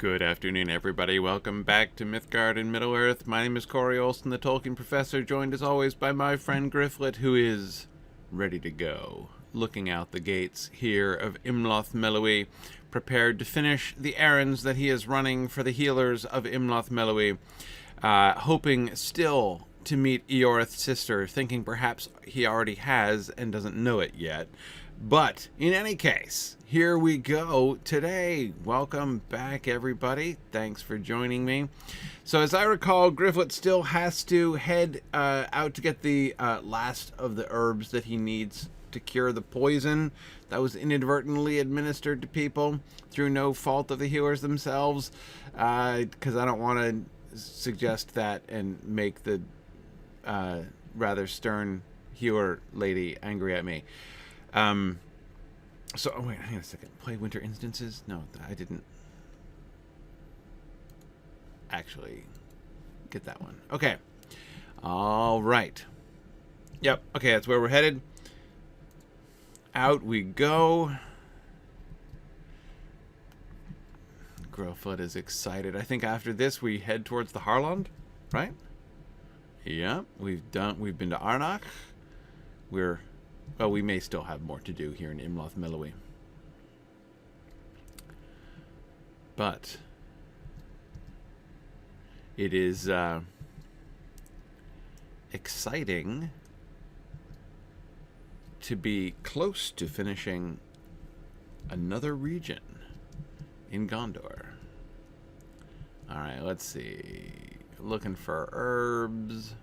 Good afternoon, everybody. Welcome back to Mythgard in Middle-earth. My name is Corey Olson, the Tolkien Professor, joined as always by my friend Gryfflet, who is ready to go, looking out the gates here of Imlath Melui, prepared to finish the errands that he is running for the healers of Imlath Melui, hoping still to meet Eorith's sister, thinking perhaps he already has and doesn't know it yet. But in any case, here we go today. Welcome back, everybody. Thanks for joining me. So as I recall, Gryfflet still has to head out to get the last of the herbs that he needs to cure the poison that was inadvertently administered to people through no fault of the healers themselves, because I don't want to suggest that and make the rather stern healer lady angry at me. So, oh wait, hang on a second. Play winter instances? No, I didn't actually get that one. Okay. All right. Yep. Okay, that's where we're headed. Out we go. Gryfflet is excited. I think after this we head towards the Harland, right? Yeah, we've been to Arnach. Well, we may still have more to do here in Imlath Melui. But it is exciting to be close to finishing another region in Gondor. All right, let's see. Looking for herbs.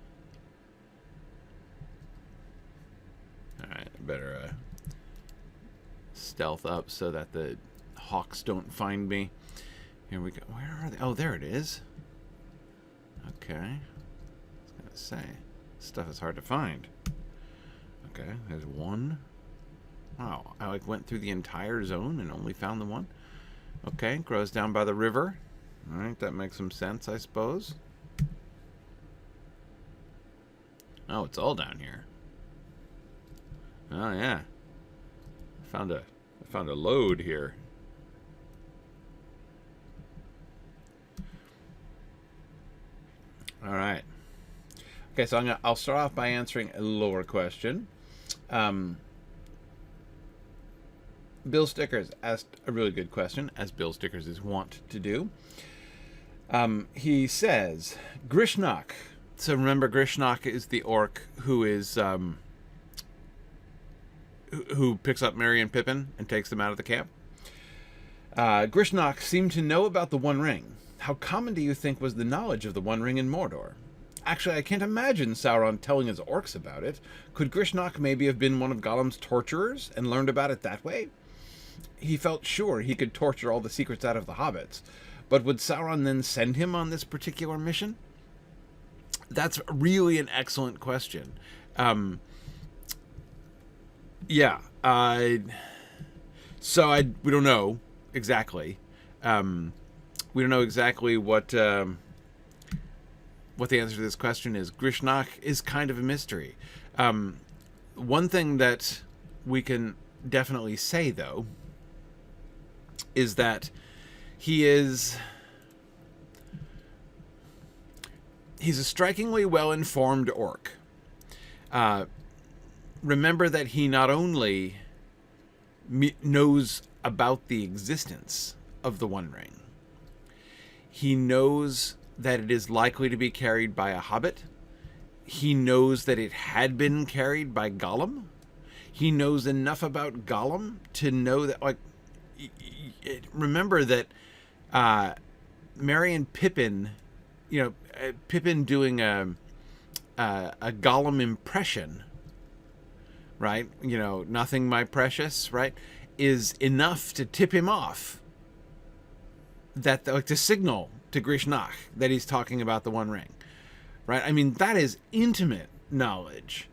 Alright, better stealth up so that the hawks don't find me. Here we go. Where are they? Oh, there it is. Okay. I was going to say, stuff is hard to find. Okay, there's one. Wow, I went through the entire zone and only found the one. Okay, grows down by the river. Alright, that makes some sense, I suppose. Oh, it's all down here. Oh yeah, I found a load here. All right. Okay, so I'll start off by answering a lower question. Bill Stickers asked a really good question, as Bill Stickers is wont to do. He says, Grishnakh. So remember, Grishnakh is the orc who is who picks up Merry and Pippin and takes them out of the camp. Grishnakh seemed to know about the One Ring. How common do you think was the knowledge of the One Ring in Mordor? Actually, I can't imagine Sauron telling his orcs about it. Could Grishnakh maybe have been one of Gollum's torturers and learned about it that way? He felt sure he could torture all the secrets out of the hobbits, but would Sauron then send him on this particular mission? That's really an excellent question. Yeah, we don't know exactly. We don't know exactly what the answer to this question is. Grishnakh is kind of a mystery. One thing that we can definitely say, though, is that he's a strikingly well-informed orc. Remember that he not only knows about the existence of the One Ring, he knows that it is likely to be carried by a hobbit. He knows that it had been carried by Gollum. He knows enough about Gollum to know that, like, remember that Merry and Pippin, Pippin doing a Gollum impression, right? Nothing, my precious, right? Is enough to tip him off. That, to signal to Grishnakh that he's talking about the One Ring, right? I mean, that is intimate knowledge,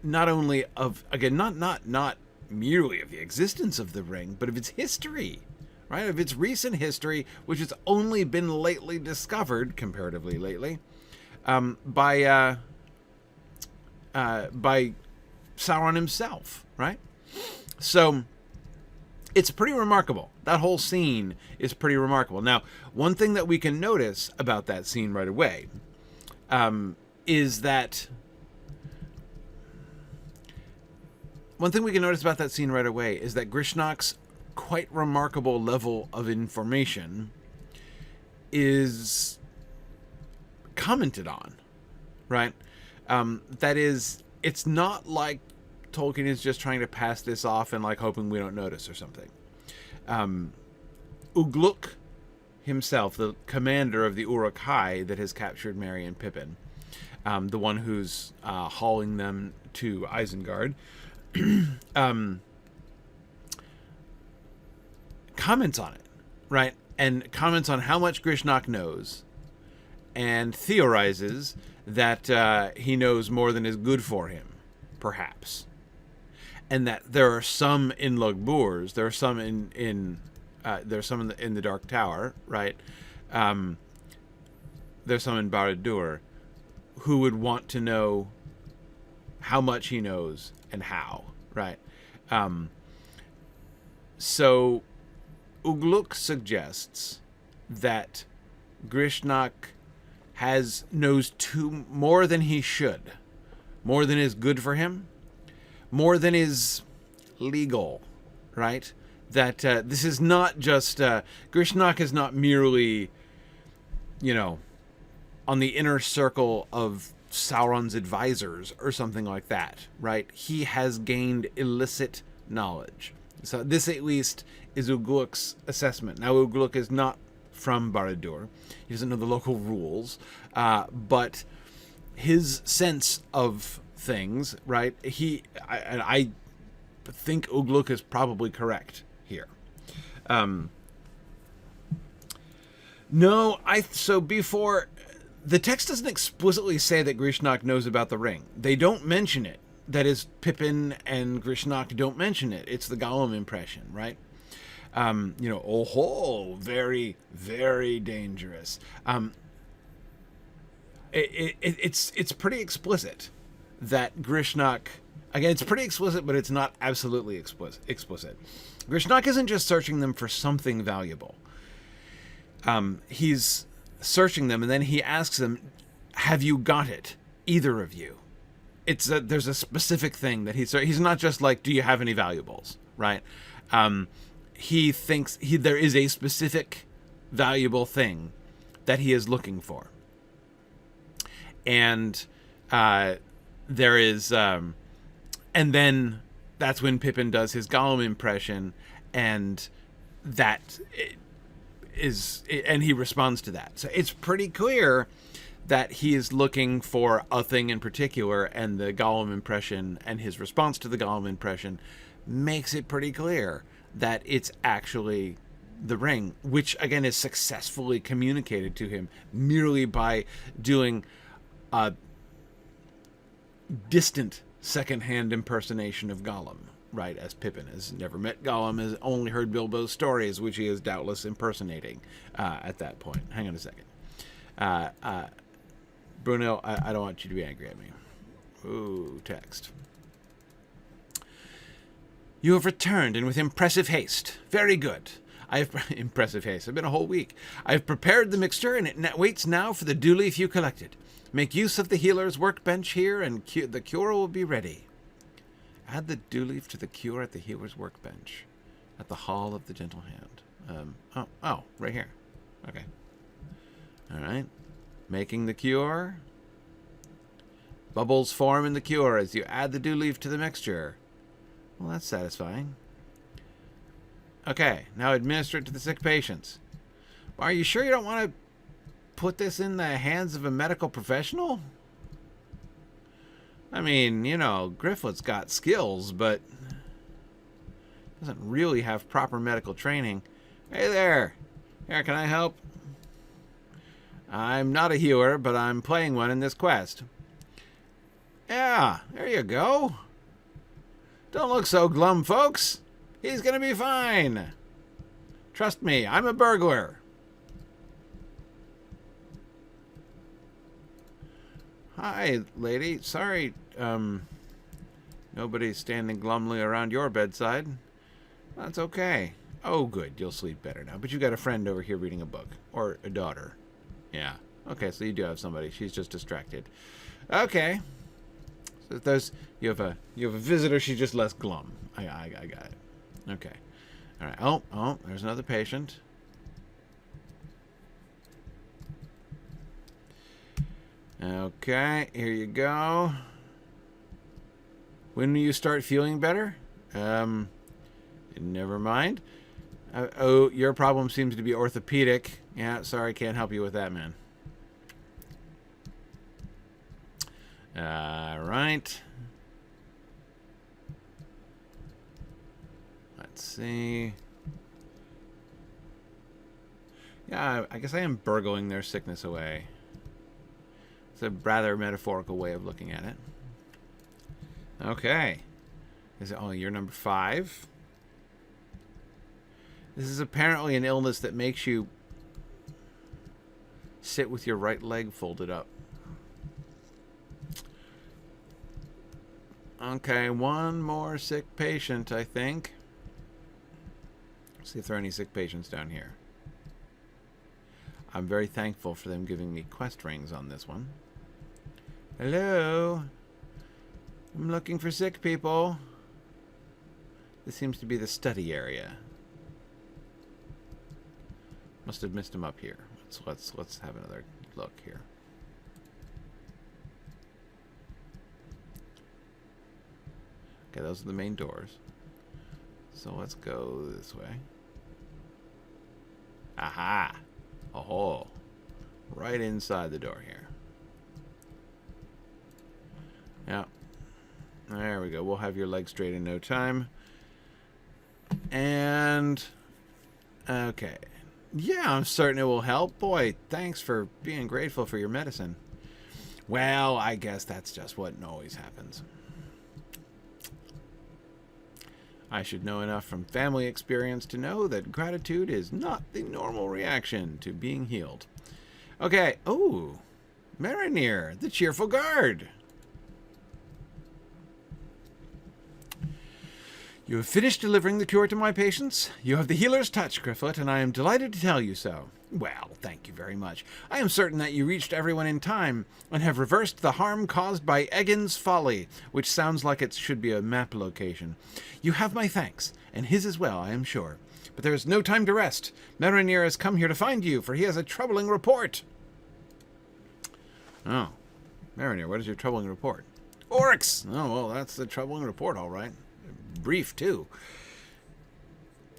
not only of, again, not merely of the existence of the ring, but of its history, right? Of its recent history, which has only been lately discovered, comparatively lately, by Sauron himself, right? So It's pretty remarkable. That whole scene is pretty remarkable. Now, one thing that we can notice about that scene right away is that Grishnach's quite remarkable level of information is commented on, right? That is, it's not like Tolkien is just trying to pass this off and like hoping we don't notice or something. Ugluk himself, the commander of the Uruk-hai that has captured Merry and Pippin, the one who's hauling them to Isengard, comments on it, right? And comments on how much Grishnakh knows, and theorizes that he knows more than is good for him, perhaps. And that there are some in Logburs, there are some in the Dark Tower, right? There's some in Barad-dûr who would want to know how much he knows and how, right? So Ugluk suggests that Grishnakh knows more than he should, more than is good for him, more than is legal, right? That this is not just Grishnakh is not merely, on the inner circle of Sauron's advisors or something like that, right? He has gained illicit knowledge. So this, at least, is Ugluk's assessment. Now, Ugluk is not from Barad-dûr. He doesn't know the local rules, but his sense of things, right? I think Ugluk is probably correct here. So before, the text doesn't explicitly say that Grishnakh knows about the ring. They don't mention it. That is, Pippin and Grishnakh don't mention it. It's the Gollum impression, right? Very, very dangerous. It's pretty explicit that Grishnakh, again, it's pretty explicit, but it's not absolutely explicit. Grishnakh isn't just searching them for something valuable. He's searching them, and then he asks them, have you got it? Either of you. There's a specific thing that he's not just like, do you have any valuables, right? He thinks there is a specific valuable thing that he is looking for. And there is, and then that's when Pippin does his Gollum impression, and and he responds to that. So it's pretty clear that he is looking for a thing in particular, and the Gollum impression and his response to the Gollum impression makes it pretty clear that it's actually the ring, which again is successfully communicated to him merely by doing a distant secondhand impersonation of Gollum, right? As Pippin has never met Gollum, has only heard Bilbo's stories, which he is doubtless impersonating at that point. Hang on a second. Bruno, I don't want you to be angry at me. Ooh, text. You have returned, and with impressive haste. Very good. Impressive haste. It's been a whole week. I have prepared the mixture, and it waits now for the dew leaf you collected. Make use of the healer's workbench here, and the cure will be ready. Add the dew leaf to the cure at the healer's workbench, at the Hall of the Gentle Hand. Right here. Okay. All right. Making the cure. Bubbles form in the cure as you add the dew leaf to the mixture. Well, that's satisfying. Okay, now administer it to the sick patients. Are you sure you don't want to put this in the hands of a medical professional? I mean, Gryfflet's got skills, but doesn't really have proper medical training. Hey there. Here, can I help? I'm not a healer, but I'm playing one in this quest. Yeah, there you go. Don't look so glum, folks. He's gonna be fine. Trust me, I'm a burglar. Hi, lady. Sorry, nobody's standing glumly around your bedside. That's okay. Oh, good. You'll sleep better now. But you got a friend over here reading a book. Or a daughter. Yeah. Okay, so you do have somebody. She's just distracted. Okay. So there's you have a visitor. She's just less glum. I got it. Okay. All right. Oh, there's another patient. Okay, here you go. When do you start feeling better? Never mind. Oh, your problem seems to be orthopedic. Yeah, sorry, can't help you with that, man. All right. Let's see. Yeah, I guess I am burgling their sickness away. It's a rather metaphorical way of looking at it. Okay. Is it? Oh, you're number 5. This is apparently an illness that makes you sit with your right leg folded up. Okay, one more sick patient, I think. See if there are any sick patients down here. I'm very thankful for them giving me quest rings on this one. Hello? I'm looking for sick people. This seems to be the study area. Must have missed him up here. Let's have another look here. Okay, those are the main doors. So let's go this way. Aha! A hole. Right inside the door here. Yeah. There we go. We'll have your leg straight in no time. And... okay. Yeah, I'm certain it will help. Boy, thanks for being grateful for your medicine. Well, I guess that's just what always happens. I should know enough from family experience to know that gratitude is not the normal reaction to being healed. Okay. Oh, Marinir, the cheerful guard. You have finished delivering the cure to my patients. You have the healer's touch, Gryfflet, and I am delighted to tell you so. Well, thank you very much. I am certain that you reached everyone in time and have reversed the harm caused by Eggin's folly, which sounds like it should be a map location. You have my thanks, and his as well, I am sure. But there is no time to rest. Marinir has come here to find you, for he has a troubling report. Oh. Marinir, what is your troubling report? Orcs! Oh, well, that's the troubling report, all right. Brief, too.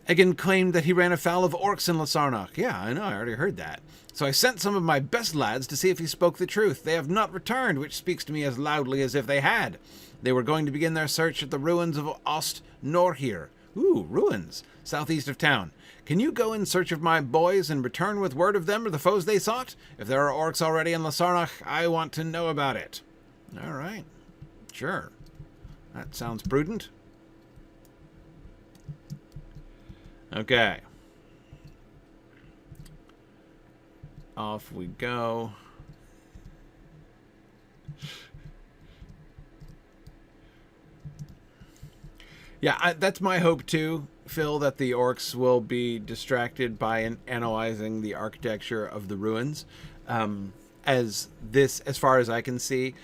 Eggin claimed that he ran afoul of orcs in Lasarnach. Yeah, I know, I already heard that. So I sent some of my best lads to see if he spoke the truth. They have not returned, which speaks to me as loudly as if they had. They were going to begin their search at the ruins of Ost Norhir. Ooh, ruins, southeast of town. Can you go in search of my boys and return with word of them or the foes they sought? If there are orcs already in Lasarnach, I want to know about it. All right. Sure. That sounds prudent. Okay. Off we go. Yeah, that's my hope too, Phil, that the orcs will be distracted by analyzing the architecture of the ruins. As this, as far as I can see,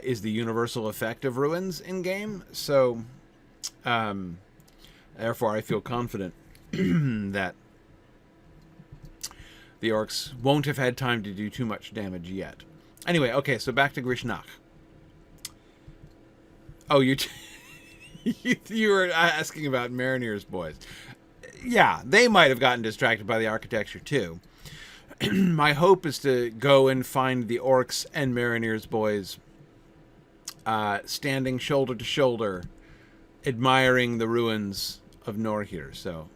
is the universal effect of ruins in game. So, therefore, I feel confident that the orcs won't have had time to do too much damage yet. Anyway, okay, so back to Grishnakh. Oh, you were asking about Marinir's boys. Yeah, they might have gotten distracted by the architecture too. My hope is to go and find the orcs and Marinir's boys standing shoulder to shoulder, admiring the ruins of Norhir. So,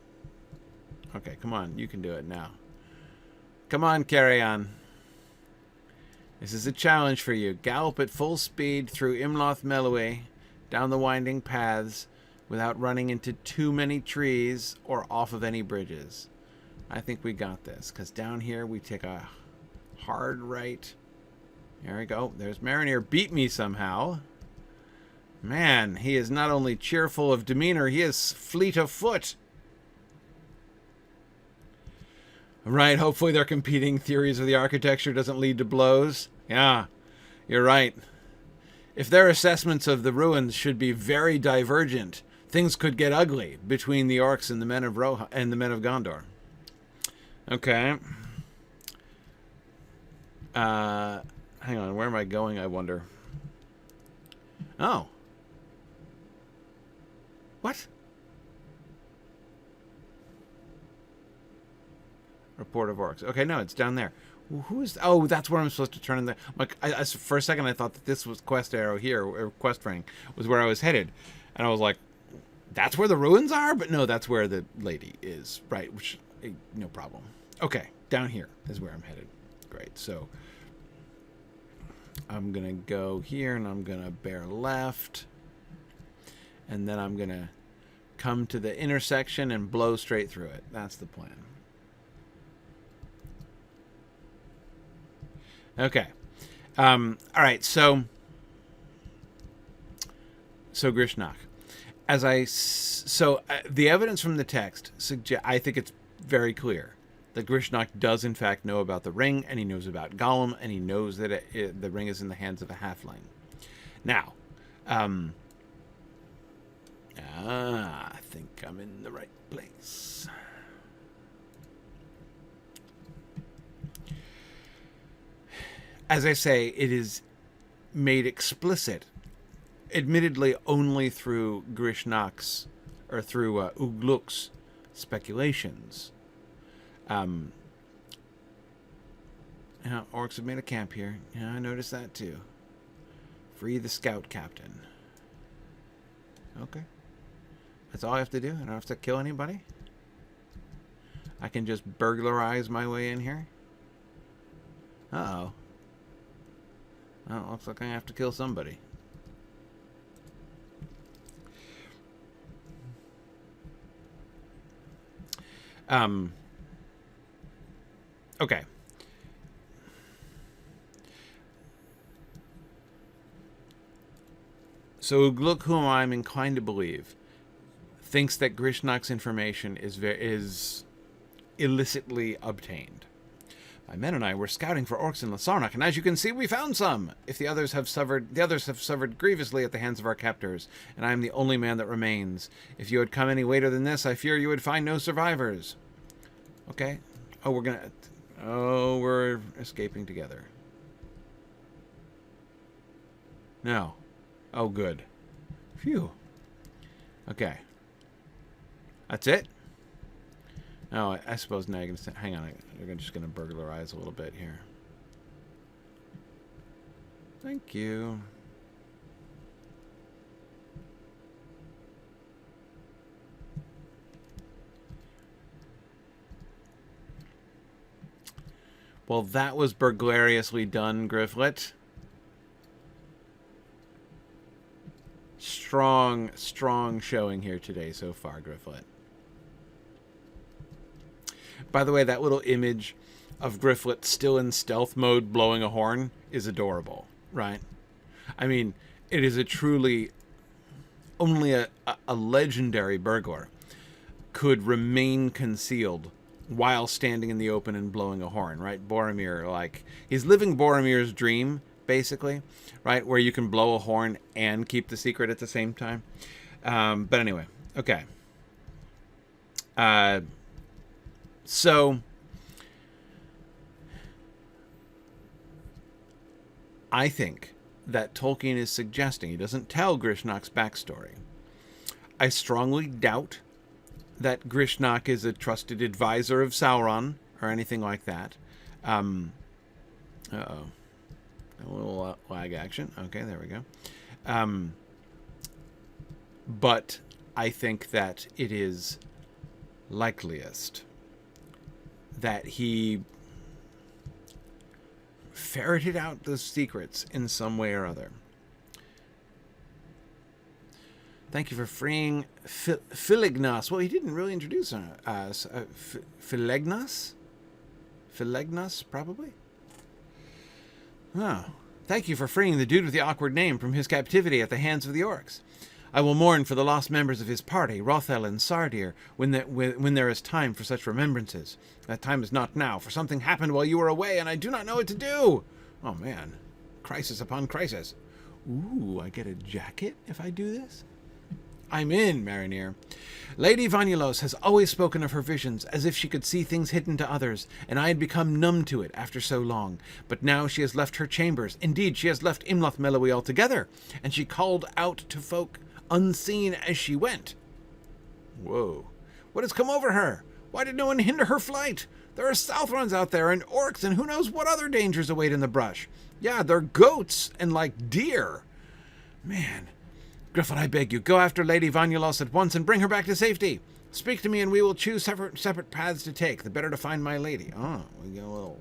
okay, come on, you can do it now. Come on, carry on. This is a challenge for you. Gallop at full speed through Imlath Melui, down the winding paths, without running into too many trees or off of any bridges. I think we got this, because down here we take a hard right. There we go. There's Marinir. Beat me somehow. Man, he is not only cheerful of demeanor, he is fleet of foot. Right, hopefully their competing theories of the architecture doesn't lead to blows. Yeah, you're right. If their assessments of the ruins should be very divergent, things could get ugly between the orcs and the men of and the men of Gondor. Okay. Hang on, where am I going, I wonder? Oh. What? Report of orcs. Okay, no, it's down there. Who is... Oh, that's where I'm supposed to turn in there. Like, for a second, I thought that this was quest arrow here, or quest ring, was where I was headed. And I was like, that's where the ruins are? But no, that's where the lady is. Right, which, no problem. Okay, down here is where I'm headed. Great, so... I'm going to go here, and I'm going to bear left. And then I'm going to come to the intersection and blow straight through it. That's the plan. Okay. All right, so Grishnakh. The evidence from the text I think it's very clear that Grishnakh does in fact know about the ring, and he knows about Gollum, and he knows that the ring is in the hands of a halfling. Now, I think I'm in the right place. As I say, it is made explicit, admittedly only through Grishnach's, or through Ugluk's speculations. Orcs have made a camp here. Yeah, I noticed that too. Free the scout captain. Okay. That's all I have to do? I don't have to kill anybody? I can just burglarize my way in here? Uh-oh. Well, it looks like I have to kill somebody. Okay. So Ugluk, whom I'm inclined to believe, thinks that Grishnach's information is illicitly obtained. My men and I were scouting for orcs in Lasarnak, and as you can see, we found some. If the others have suffered grievously at the hands of our captors, and I am the only man that remains. If you had come any later than this, I fear you would find no survivors. Okay. We're escaping together. No. Oh, good. Phew. Okay. That's it? Oh, I suppose now you're going to... Hang on. You're just going to burglarize a little bit here. Thank you. Well, that was burglariously done, Gryfflet. Strong showing here today so far, Gryfflet. By the way, that little image of Gryfflet still in stealth mode blowing a horn is adorable, right? I mean, it is a truly... Only a legendary burglar could remain concealed while standing in the open and blowing a horn, right? Boromir, like, he's living Boromir's dream, basically, right? Where you can blow a horn and keep the secret at the same time. But anyway, okay. So, I think that Tolkien is suggesting, he doesn't tell Grishnach's backstory. I strongly doubt that Grishnakh is a trusted advisor of Sauron or anything like that. Uh-oh. A little lag action. Okay, there we go. But I think that it is likeliest that he ferreted out those secrets in some way or other. Thank you for freeing Filignas. Well, he didn't really introduce us. Filegnas? Filegnas, probably? Oh. Thank you for freeing the dude with the awkward name from his captivity at the hands of the orcs. I will mourn for the lost members of his party, Rothel and Sardir, when there is time for such remembrances. That time is not now, for something happened while you were away, and I do not know what to do. Oh, man. Crisis upon crisis. Ooh, I get a jacket if I do this? I'm in, Mariner. Lady Vanulos has always spoken of her visions as if she could see things hidden to others, and I had become numb to it after so long. But now she has left her chambers. Indeed, she has left Imlath Melui altogether, and she called out to folk unseen as she went. Whoa. What has come over her? Why did no one hinder her flight? There are Southrons out there, and orcs, and who knows what other dangers await in the brush. Yeah, they're goats, and like deer. Man. Gryfflet, I beg you, go after Lady Vanulos at once and bring her back to safety. Speak to me and we will choose separate paths to take, the better to find my lady. Oh, we get a little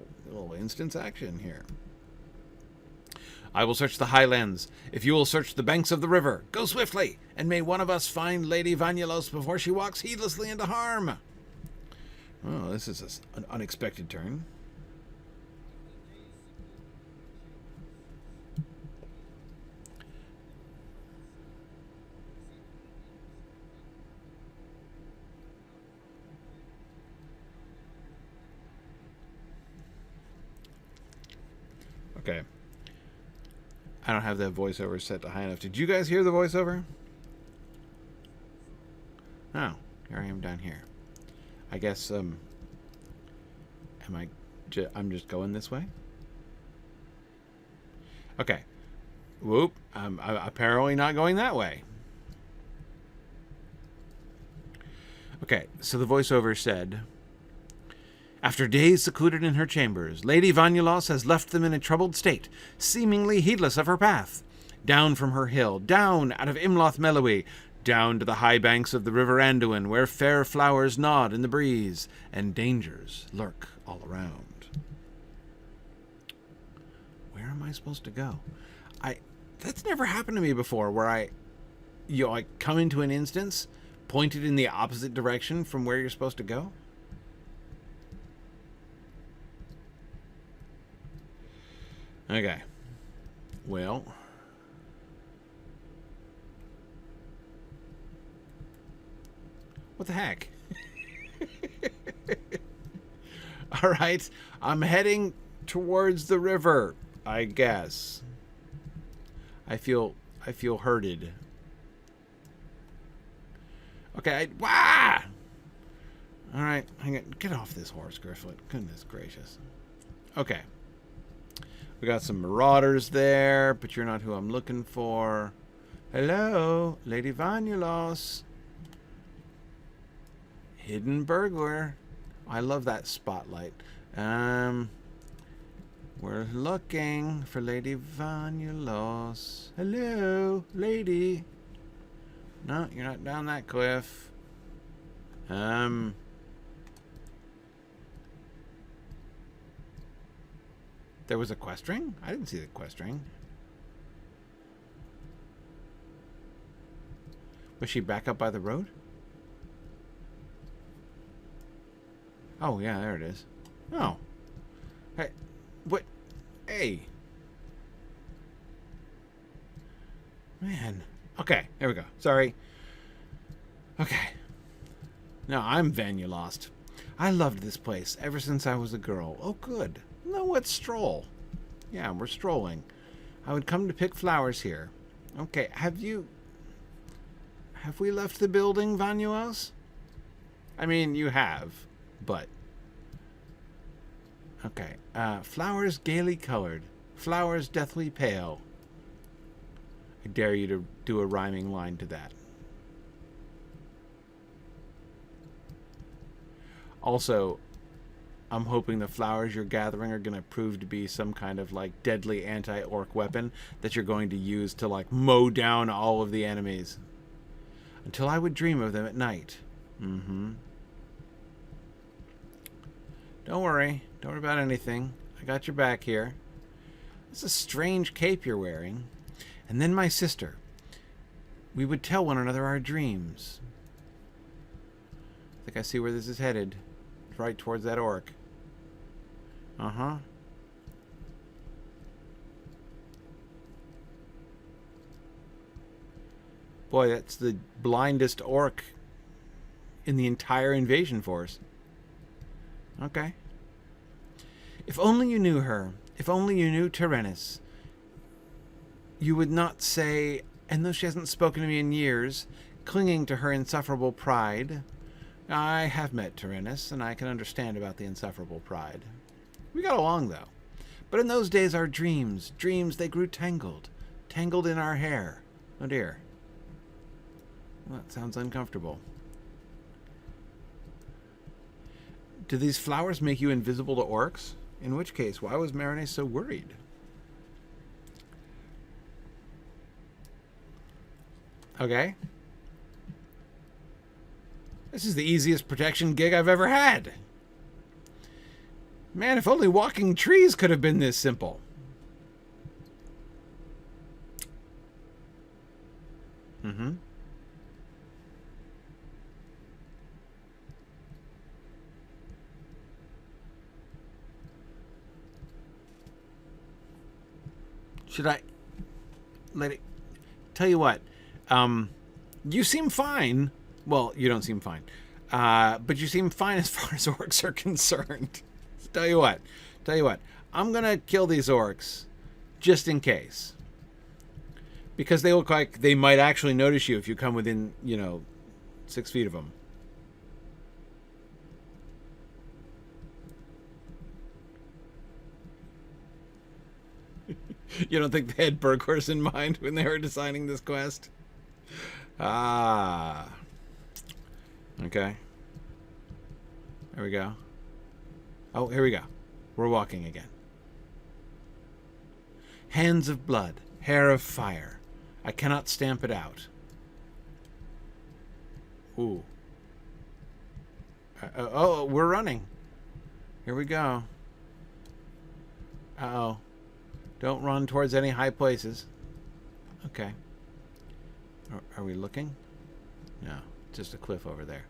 instance action here. I will search the highlands. If you will search the banks of the river, go swiftly, and may one of us find Lady Vanulos before she walks heedlessly into harm. Oh, this is an unexpected turn. Okay. I don't have that voiceover set to high enough. Did you guys hear the voiceover? Oh, here I am down here. I guess, I'm just going this way? Okay. Whoop. I'm apparently not going that way. Okay, so the voiceover said, after days secluded in her chambers, Lady Vanulos has left them in a troubled state, seemingly heedless of her path. Down from her hill, down out of Imlath Melui, down to the high banks of the river Anduin, where fair flowers nod in the breeze, and dangers lurk all around. Where am I supposed to go? That's never happened to me before, where I come into an instance, pointed in the opposite direction from where you're supposed to go. Okay. Well. What the heck? All right. I'm heading towards the river, I guess. I feel hurted. Okay. Wah! All right. Hang on. Get off this horse, Gryfflet. Goodness gracious. Okay. We got some marauders there, but you're not who I'm looking for. Hello, Lady Vanulos. Hidden burglar. I love that spotlight. We're looking for Lady Vanulos. Hello, lady. No, you're not down that cliff. There was a quest ring? I didn't see the quest ring. Was she back up by the road? Oh, yeah, there it is. Oh. Hey, what? Hey. Man. Okay, there we go. Sorry. Okay. No, I'm Vanulost. I loved this place ever since I was a girl. Oh, good. No, let's stroll. Yeah, we're strolling. I would come to pick flowers here. Okay, have we left the building, Vanulos? I mean, you have, but... Okay, flowers gaily colored. Flowers deathly pale. I dare you to do a rhyming line to that. Also... I'm hoping the flowers you're gathering are going to prove to be some kind of, like, deadly anti-orc weapon that you're going to use to, like, mow down all of the enemies. Until I would dream of them at night. Mm-hmm. Don't worry. Don't worry about anything. I got your back here. It's a strange cape you're wearing. And then my sister. We would tell one another our dreams. I think I see where this is headed. Right towards that orc. Uh-huh. Boy, that's the blindest orc in the entire invasion force. Okay. If only you knew her, if only you knew Tyrannus, you would not say, and though she hasn't spoken to me in years, clinging to her insufferable pride, I have met Tyrannus, and I can understand about the insufferable pride. We got along, though. But in those days, our dreams, they grew tangled in our hair. Oh, dear. Well, that sounds uncomfortable. Do these flowers make you invisible to orcs? In which case, why was Marinese so worried? Okay. This is the easiest protection gig I've ever had. Man, if only walking trees could have been this simple. Mm-hmm. Should I let it... Tell you what, you seem fine. Well, you don't seem fine. But you seem fine as far as orcs are concerned. So tell you what. I'm going to kill these orcs just in case. Because they look like they might actually notice you if you come within, 6 feet of them. You don't think they had burglars in mind when they were designing this quest? Ah. Okay. There we go. Oh, here we go. We're walking again. Hands of blood, hair of fire. I cannot stamp it out. Ooh. Oh, we're running. Here we go. Uh-oh. Don't run towards any high places. Okay. Are we looking? No, just a cliff over there.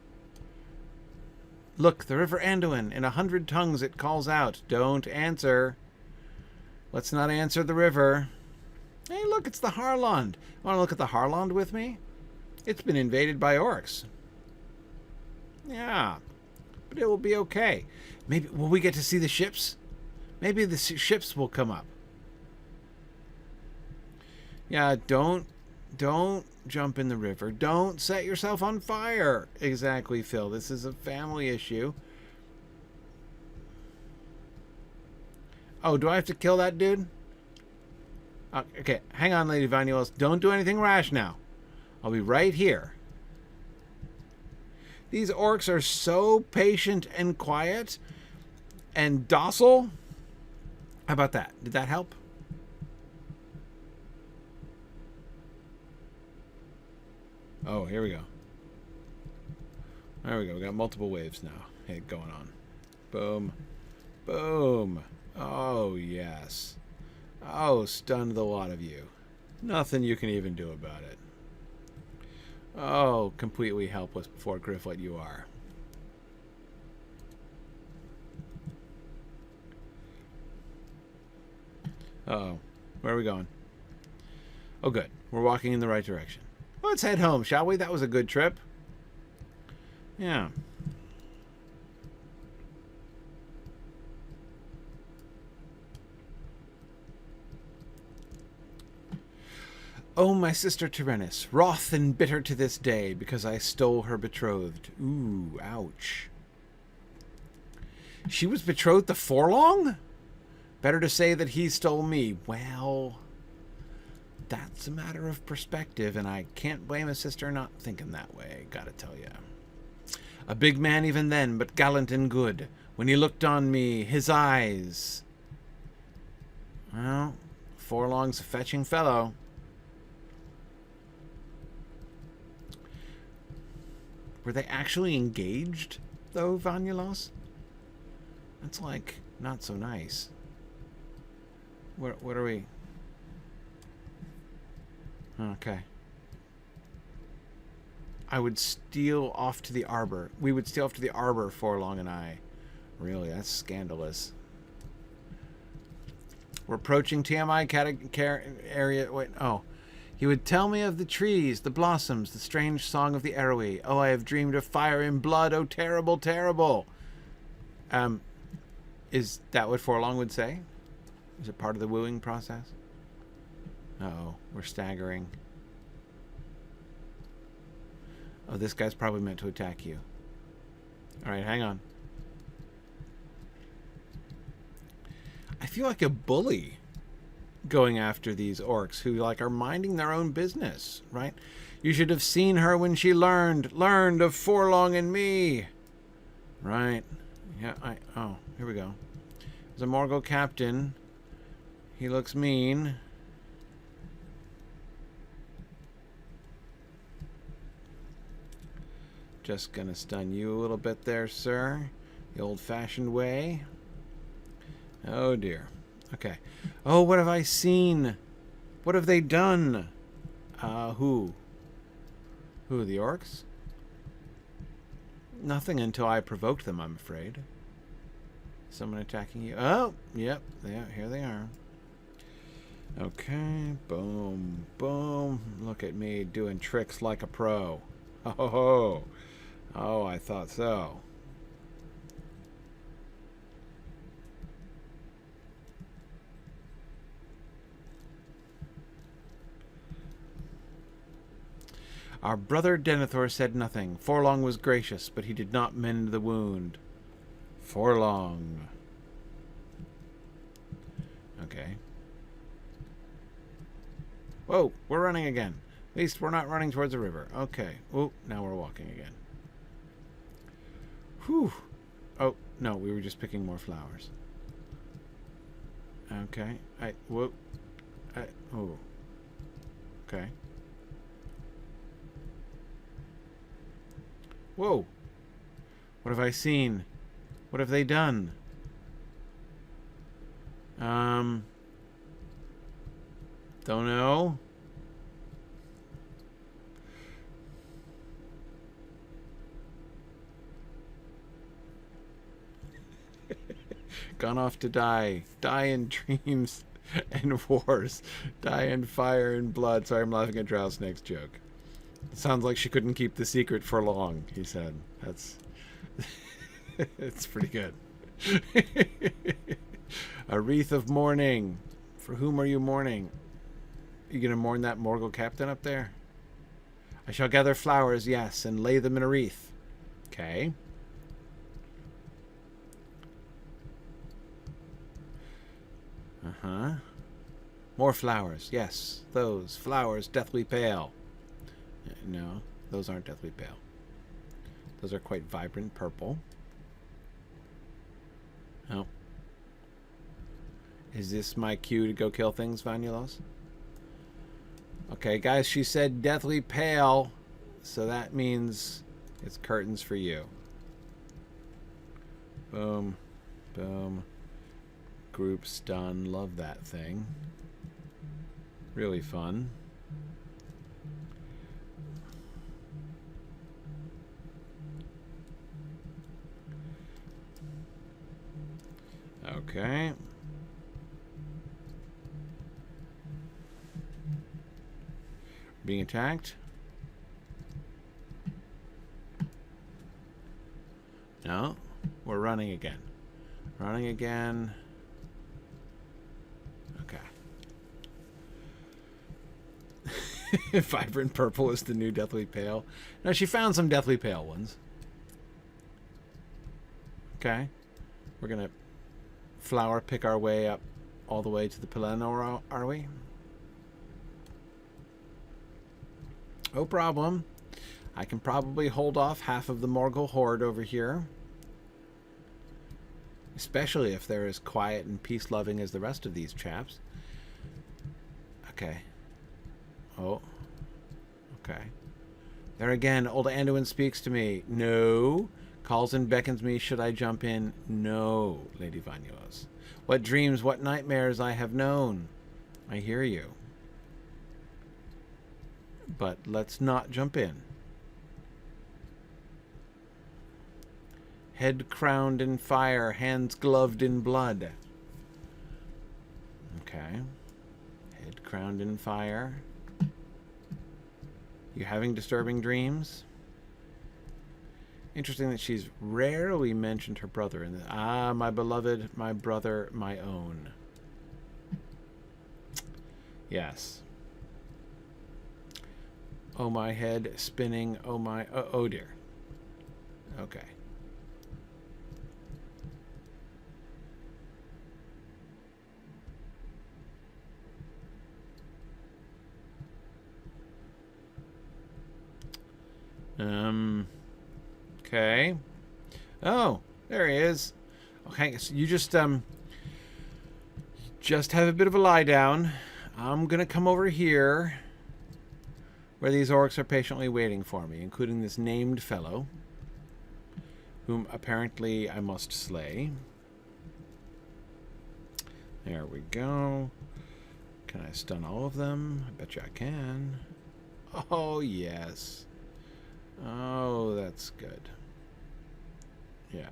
Look, the river Anduin. In 100 tongues it calls out. Don't answer. Let's not answer the river. Hey, look, it's the Harland. Want to look at the Harland with me? It's been invaded by orcs. Yeah, but it will be okay. Maybe will we get to see the ships? Maybe the ships will come up. Yeah, don't jump in the river. Don't set yourself on fire. Exactly, Phil. This is a family issue. Oh, do I have to kill that dude? Okay, hang on, Lady Vanuels. Don't do anything rash now. I'll be right here. These orcs are so patient and quiet and docile. How about that? Did that help? Oh, here we go. There we go. We got multiple waves now going on. Boom. Boom. Oh, yes. Oh, stunned the lot of you. Nothing you can even do about it. Oh, completely helpless before Gryfflet you are. Uh-oh. Where are we going? Oh, good. We're walking in the right direction. Let's head home, shall we? That was a good trip. Yeah. Oh, my sister Tyrannus, wroth and bitter to this day, because I stole her betrothed. Ooh, ouch. She was betrothed to Forlong? Better to say that he stole me. Well, that's a matter of perspective, and I can't blame a sister not thinking that way, gotta tell ya. A big man even then, but gallant and good. When he looked on me, his eyes... Well, Forlong's a fetching fellow. Were they actually engaged, though, Vanulos? That's, like, not so nice. What are we... Okay. I would steal off to the arbor. We would steal off to the arbor, Forlong and I. Really, that's scandalous. We're approaching TMI area. Wait, oh. He would tell me of the trees, the blossoms, the strange song of the Errands. Oh, I have dreamed of fire and blood. Oh, terrible, terrible. Is that what Forlong would say? Is it part of the wooing process? Uh-oh, we're staggering. Oh, this guy's probably meant to attack you. Alright, hang on. I feel like a bully going after these orcs who, like, are minding their own business, right? You should have seen her when she learned of Forlong and me. Right. Yeah, oh, here we go. There's a Morgul captain. He looks mean. Just gonna stun you a little bit there, sir. The old-fashioned way. Oh, dear. Okay. Oh, what have I seen? What have they done? Who? Who, the orcs? Nothing until I provoked them, I'm afraid. Someone attacking you. Oh, yep. Yeah, here they are. Okay. Boom. Boom. Look at me doing tricks like a pro. Oh, ho, ho. Oh, I thought so. Our brother Denethor said nothing. Forlong was gracious, but he did not mend the wound. Forlong. Okay. Whoa, we're running again. At least we're not running towards the river. Okay. Oh, now we're walking again. Whew. Oh, no, we were just picking more flowers. Okay. Whoa. Oh. Okay. Whoa. What have I seen? What have they done? Don't know. Gone off to die. Die in dreams and wars. Die in fire and blood. Sorry, I'm laughing at Drowsnake's joke. It sounds like she couldn't keep the secret for long, he said. That's... it's pretty good. A wreath of mourning. For whom are you mourning? You gonna mourn that Morgul captain up there? I shall gather flowers, yes, and lay them in a wreath. Okay. Uh-huh. More flowers, yes. Those flowers, deathly pale. No, those aren't deathly pale. Those are quite vibrant purple. Oh. Is this my cue to go kill things, Vanulos? Okay, guys, she said deathly pale, so that means it's curtains for you. Boom. Boom. Group stun. Love that thing. Really fun. Okay. Being attacked? No. We're running again. Running again. Okay. Vibrant purple is the new deathly pale. No, she found some deathly pale ones. Okay. We're gonna flower pick our way up all the way to the Pelennor, are we? No problem. I can probably hold off half of the Morgul horde over here. Especially if they're as quiet and peace-loving as the rest of these chaps. Okay. Oh. Okay. There again, old Anduin speaks to me. No. Calls and beckons me. Should I jump in? No, Lady Vanulos. What dreams, what nightmares I have known. I hear you. But let's not jump in. Head crowned in fire, hands gloved in blood. Okay. Head crowned in fire. You having disturbing dreams? Interesting that she's rarely mentioned her brother in this. Ah, my beloved, my brother, my own. Yes. Oh, my head spinning. Oh, my... oh dear. Okay. Okay. Oh, there he is. Okay, so you just have a bit of a lie down. I'm gonna come over here where these orcs are patiently waiting for me, including this named fellow, whom apparently I must slay. There we go. Can I stun all of them? I bet you I can. Oh, yes. Oh, that's good. Yeah.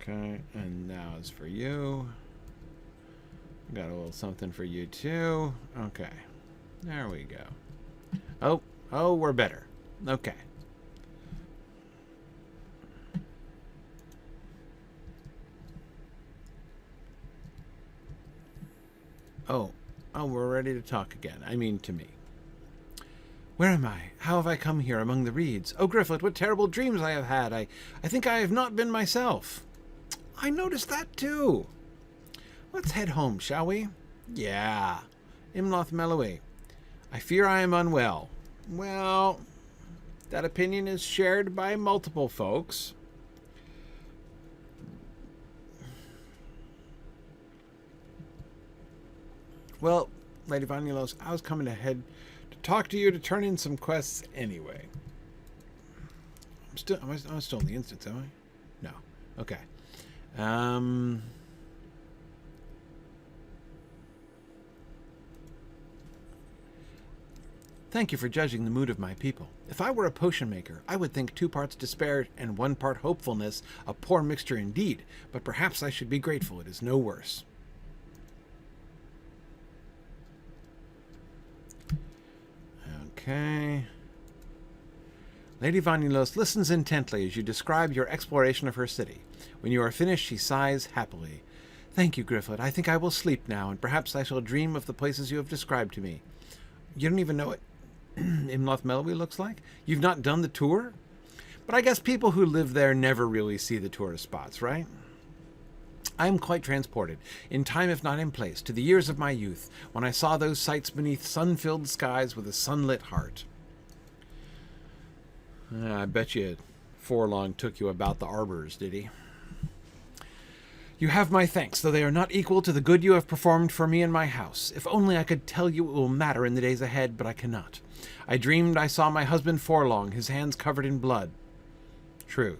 Okay, and now it's for you. Got a little something for you too. Okay. There we go. Oh, we're better. Okay. Oh, we're ready to talk again. I mean to me. Where am I? How have I come here among the reeds? Oh, Gryfflet, what terrible dreams I have had. I think I have not been myself. I noticed that too. Let's head home, shall we? Yeah. Imlath Melui. I fear I am unwell. Well, that opinion is shared by multiple folks. Well, Lady Vanulos, I was coming ahead to talk to you to turn in some quests anyway. I'm still in the instance, am I? No. Okay. Thank you for judging the mood of my people. If I were a potion maker, I would think 2 parts despair and 1 part hopefulness a poor mixture indeed, but perhaps I should be grateful it is no worse. Okay. Lady Vanulos listens intently as you describe your exploration of her city. When you are finished, she sighs happily. Thank you, Gryfflet. I think I will sleep now, and perhaps I shall dream of the places you have described to me. You don't even know what Imlath Melui looks like? You've not done the tour? But I guess people who live there never really see the tourist spots, right? I am quite transported, in time if not in place, to the years of my youth, when I saw those sights beneath sun-filled skies with a sunlit heart. I bet you Forlong took you about the arbors, did he? You have my thanks, though they are not equal to the good you have performed for me and my house. If only I could tell you it will matter in the days ahead, but I cannot. I dreamed I saw my husband Forlong, his hands covered in blood. True.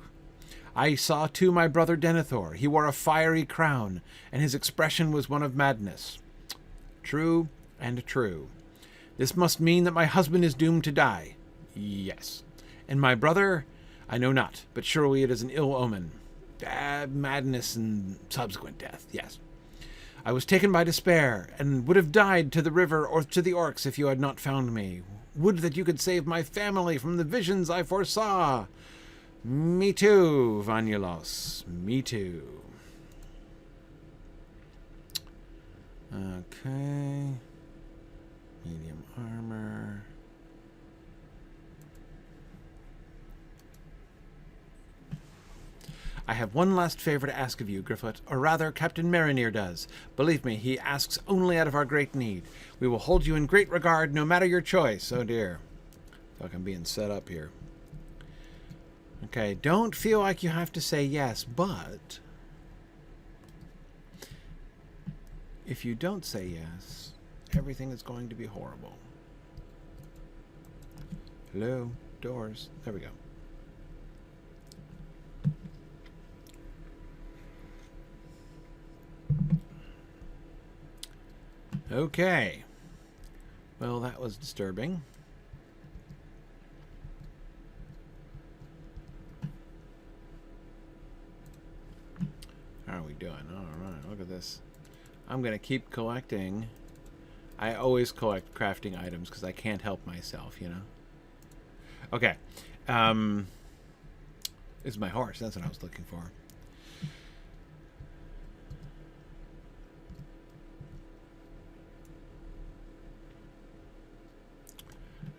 I saw, too, my brother Denethor. He wore a fiery crown, and his expression was one of madness. True and true. This must mean that my husband is doomed to die. Yes. And my brother? I know not, but surely it is an ill omen. Madness and subsequent death, yes. I was taken by despair, and would have died to the river or to the orcs if you had not found me. Would that you could save my family from the visions I foresaw. Me too, Vanulos. Me too. Okay. Medium armor. I have one last favor to ask of you, Gryfflet, or rather, Captain Marinir does. Believe me, he asks only out of our great need. We will hold you in great regard, no matter your choice. Oh dear. Fuck, I'm being set up here. Okay, don't feel like you have to say yes, but if you don't say yes, everything is going to be horrible. Hello? Doors. There we go. Okay. Well, that was disturbing. How are we doing? All right, look at this. I'm going to keep collecting I always collect crafting items because I can't help myself, you know? Okay. It's my horse. That's what I was looking for.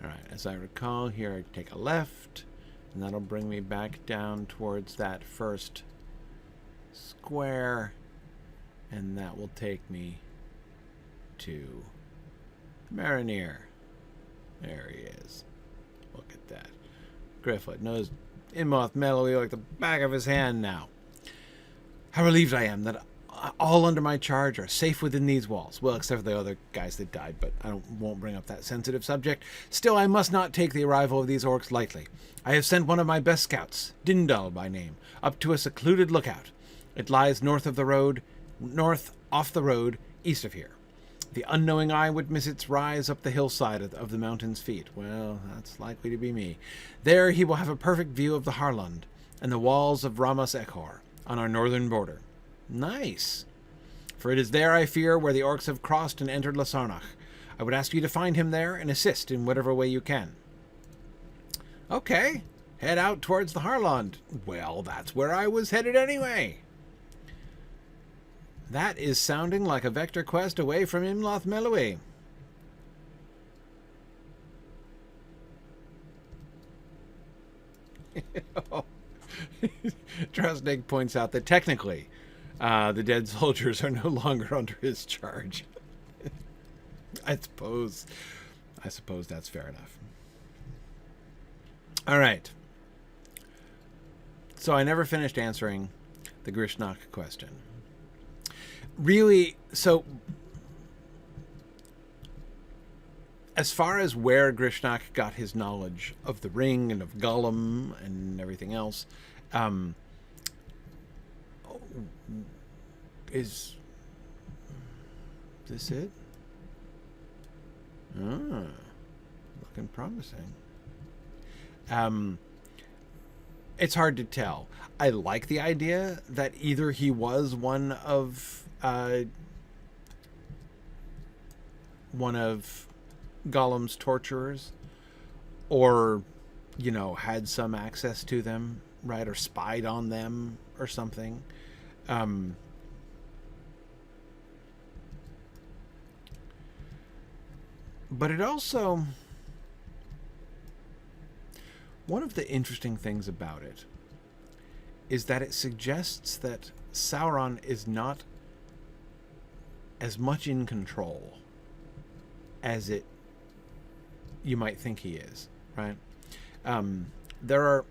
Alright, as I recall, here I take a left, and that'll bring me back down towards that first square, and that will take me to Marinir. There he is. Look at that. Gryfflet knows Imlath Melui like the back of his hand now. How relieved I am that all under my charge are safe within these walls. Well, except for the other guys that died, but I won't bring up that sensitive subject. Still, I must not take the arrival of these orcs lightly. I have sent one of my best scouts, Dindal by name, up to a secluded lookout. It lies north off the road, east of here. The unknowing eye would miss its rise up the hillside of the mountain's feet. Well, that's likely to be me. There he will have a perfect view of the Harland and the walls of Ramas Ekhor on our northern border. Nice. For it is there, I fear, where the orcs have crossed and entered Lasarnach. I would ask you to find him there and assist in whatever way you can. Okay. Head out towards the Harland. Well, that's where I was headed anyway. That is sounding like a vector quest away from Imlath Melui. Grishnakh points out that technically the dead soldiers are no longer under his charge. I suppose that's fair enough. All right. So I never finished answering the Grishnakh question. Really, so as far as where Grishnakh got his knowledge of the ring and of Gollum and everything else, is this it? Looking promising. It's hard to tell. I like the idea that either he was one of Gollum's torturers, or, you know, had some access to them, right, or spied on them or something. But it also, one of the interesting things about it is that it suggests that Sauron is not as much in control as you might think he is, right? There are,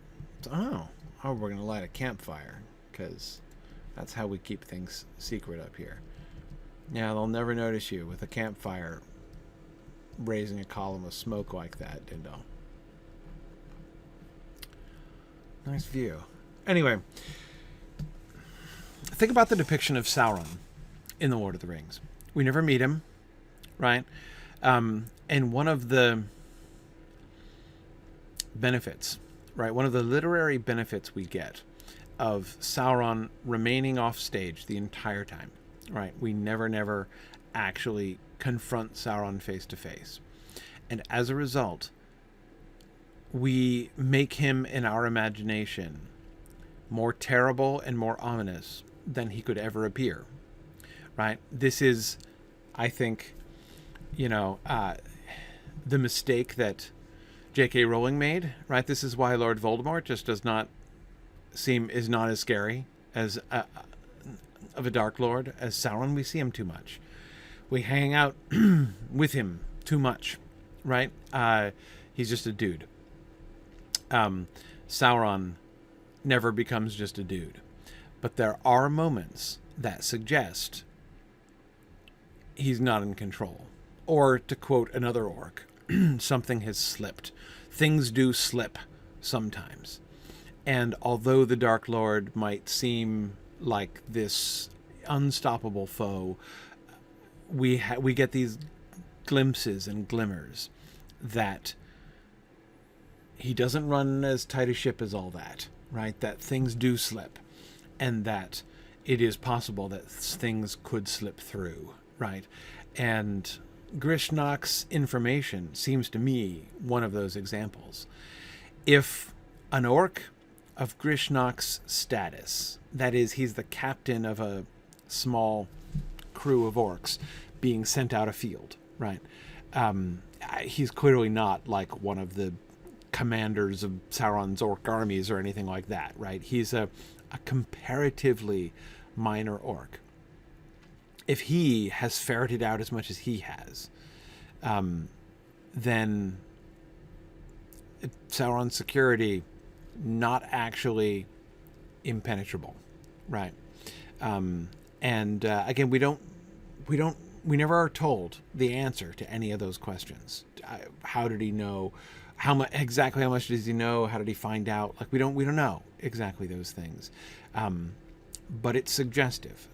we're going to light a campfire, because that's how we keep things secret up here. Yeah, they'll never notice you with a campfire raising a column of smoke like that, Dindal. Nice view. Anyway, think about the depiction of Sauron in The Lord of the Rings. We never meet him, right? And one of the benefits, right, one of the literary benefits we get of Sauron remaining off stage the entire time, right? We never actually confront Sauron face to face. And as a result, we make him, in our imagination, more terrible and more ominous than he could ever appear, right? This is, I think, the mistake that J.K. Rowling made, right? This is why Lord Voldemort just is not as scary as of a Dark Lord as Sauron. We see him too much. We hang out with him too much, right? He's just a dude. Sauron never becomes just a dude. But there are moments that suggest he's not in control. Or, to quote another orc, something has slipped. Things do slip sometimes. And although the Dark Lord might seem like this unstoppable foe, we get these glimpses and glimmers that he doesn't run as tight a ship as all that, right? That things do slip, and that it is possible that things could slip through, right? And Grishnach's information seems to me one of those examples. If an orc of Grishnach's status, that is, he's the captain of a small crew of orcs being sent out afield, right? He's clearly not like one of the commanders of Sauron's orc armies or anything like that, right? He's a comparatively minor orc. If he has ferreted out as much as he has, then Sauron's security not actually impenetrable, right? Again, we never are told the answer to any of those questions. How did he know? Exactly how much does he know? How did he find out? Like, we don't know exactly those things. But it's suggestive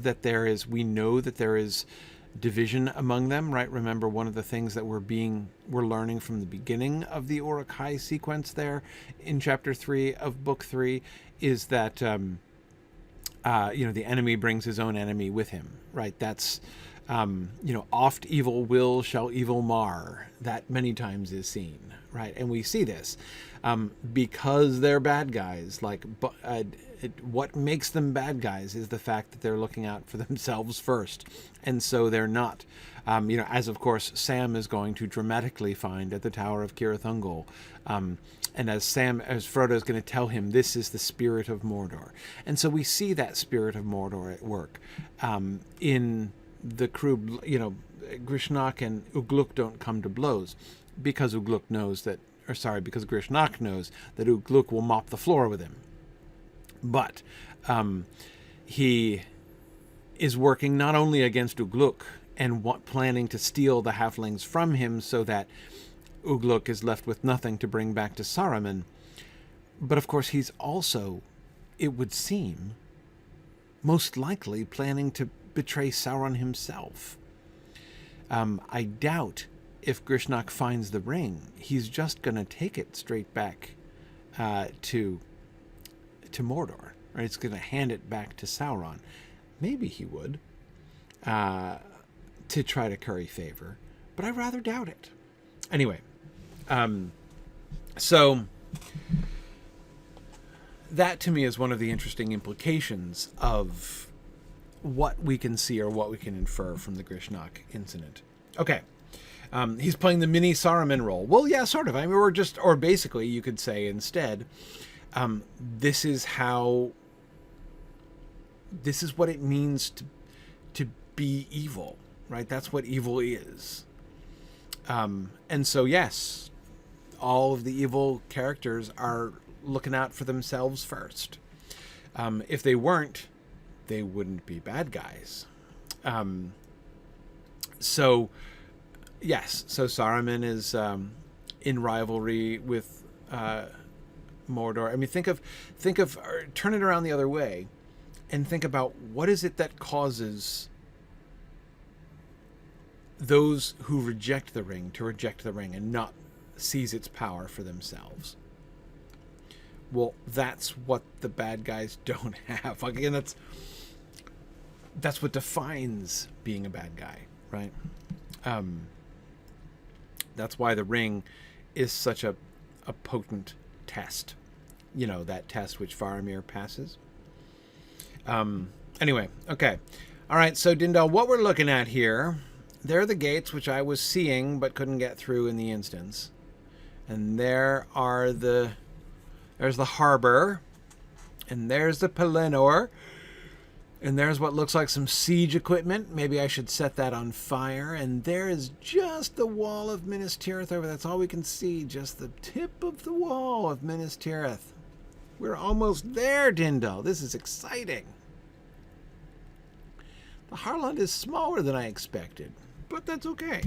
that we know that there is division among them, right? Remember, one of the things that we're learning from the beginning of the Uruk-hai sequence there in chapter 3 of book 3 is that the enemy brings his own enemy with him, right? That's oft evil will shall evil mar. That many times is seen, right? And we see this because they're bad guys. What makes them bad guys is the fact that they're looking out for themselves first. And so they're not, as of course Sam is going to dramatically find at the Tower of Cirith Ungol. And as Frodo is going to tell him, this is the spirit of Mordor. And so we see that spirit of Mordor at work in the crew. Grishnakh and Ugluk don't come to blows because Grishnakh knows that Ugluk will mop the floor with him. But he is working not only against Ugluk and planning to steal the halflings from him so that Ugluk is left with nothing to bring back to Saruman, but of course he's also, it would seem, most likely planning to betray Sauron himself. I doubt if Grishnakh finds the ring, he's just going to take it straight back to Mordor, right? It's going to hand it back to Sauron. Maybe he would, to try to curry favor, but I rather doubt it. Anyway, so that to me is one of the interesting implications of what we can see or what we can infer from the Grishnakh incident. Okay. He's playing the mini Saruman role. Well, yeah, sort of. I mean, or basically you could say instead, this is what it means to be evil, right? That's what evil is. And so, yes, all of the evil characters are looking out for themselves first. If they weren't, they wouldn't be bad guys. So Saruman is in rivalry with Mordor. I mean, think of turn it around the other way and think about what is it that causes those who reject the ring to reject the ring and not seize its power for themselves. Well, that's what the bad guys don't have. Again, that's what defines being a bad guy, right? That's why the ring is such a potent test. That test which Faramir passes. Anyway, okay. All right, so Dindal, what we're looking at here, there are the gates, which I was seeing but couldn't get through in the instance. And there's the harbor. And there's the Pelennor. And there's what looks like some siege equipment. Maybe I should set that on fire. And there is just the wall of Minas Tirith over. That's all we can see. Just the tip of the wall of Minas Tirith. We're almost there, Dindal. This is exciting. The Harland is smaller than I expected. But that's okay.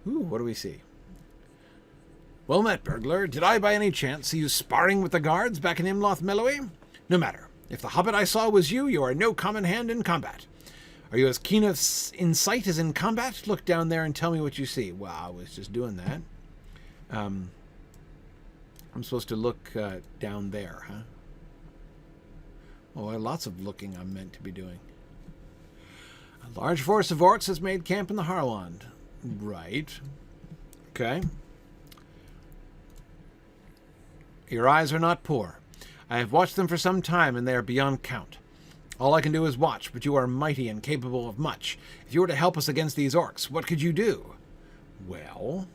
Ooh, what do we see? Well met, burglar. Did I by any chance see you sparring with the guards back in Imlath, Melui? No matter. If the hobbit I saw was you are no common hand in combat. Are you as keen in sight as in combat? Look down there and tell me what you see. Well, I was just doing that. I'm supposed to look down there, huh? Oh, lots of looking I'm meant to be doing. A large force of orcs has made camp in the Harland. Right. Okay. Your eyes are not poor. I have watched them for some time, and they are beyond count. All I can do is watch, but you are mighty and capable of much. If you were to help us against these orcs, what could you do? Well,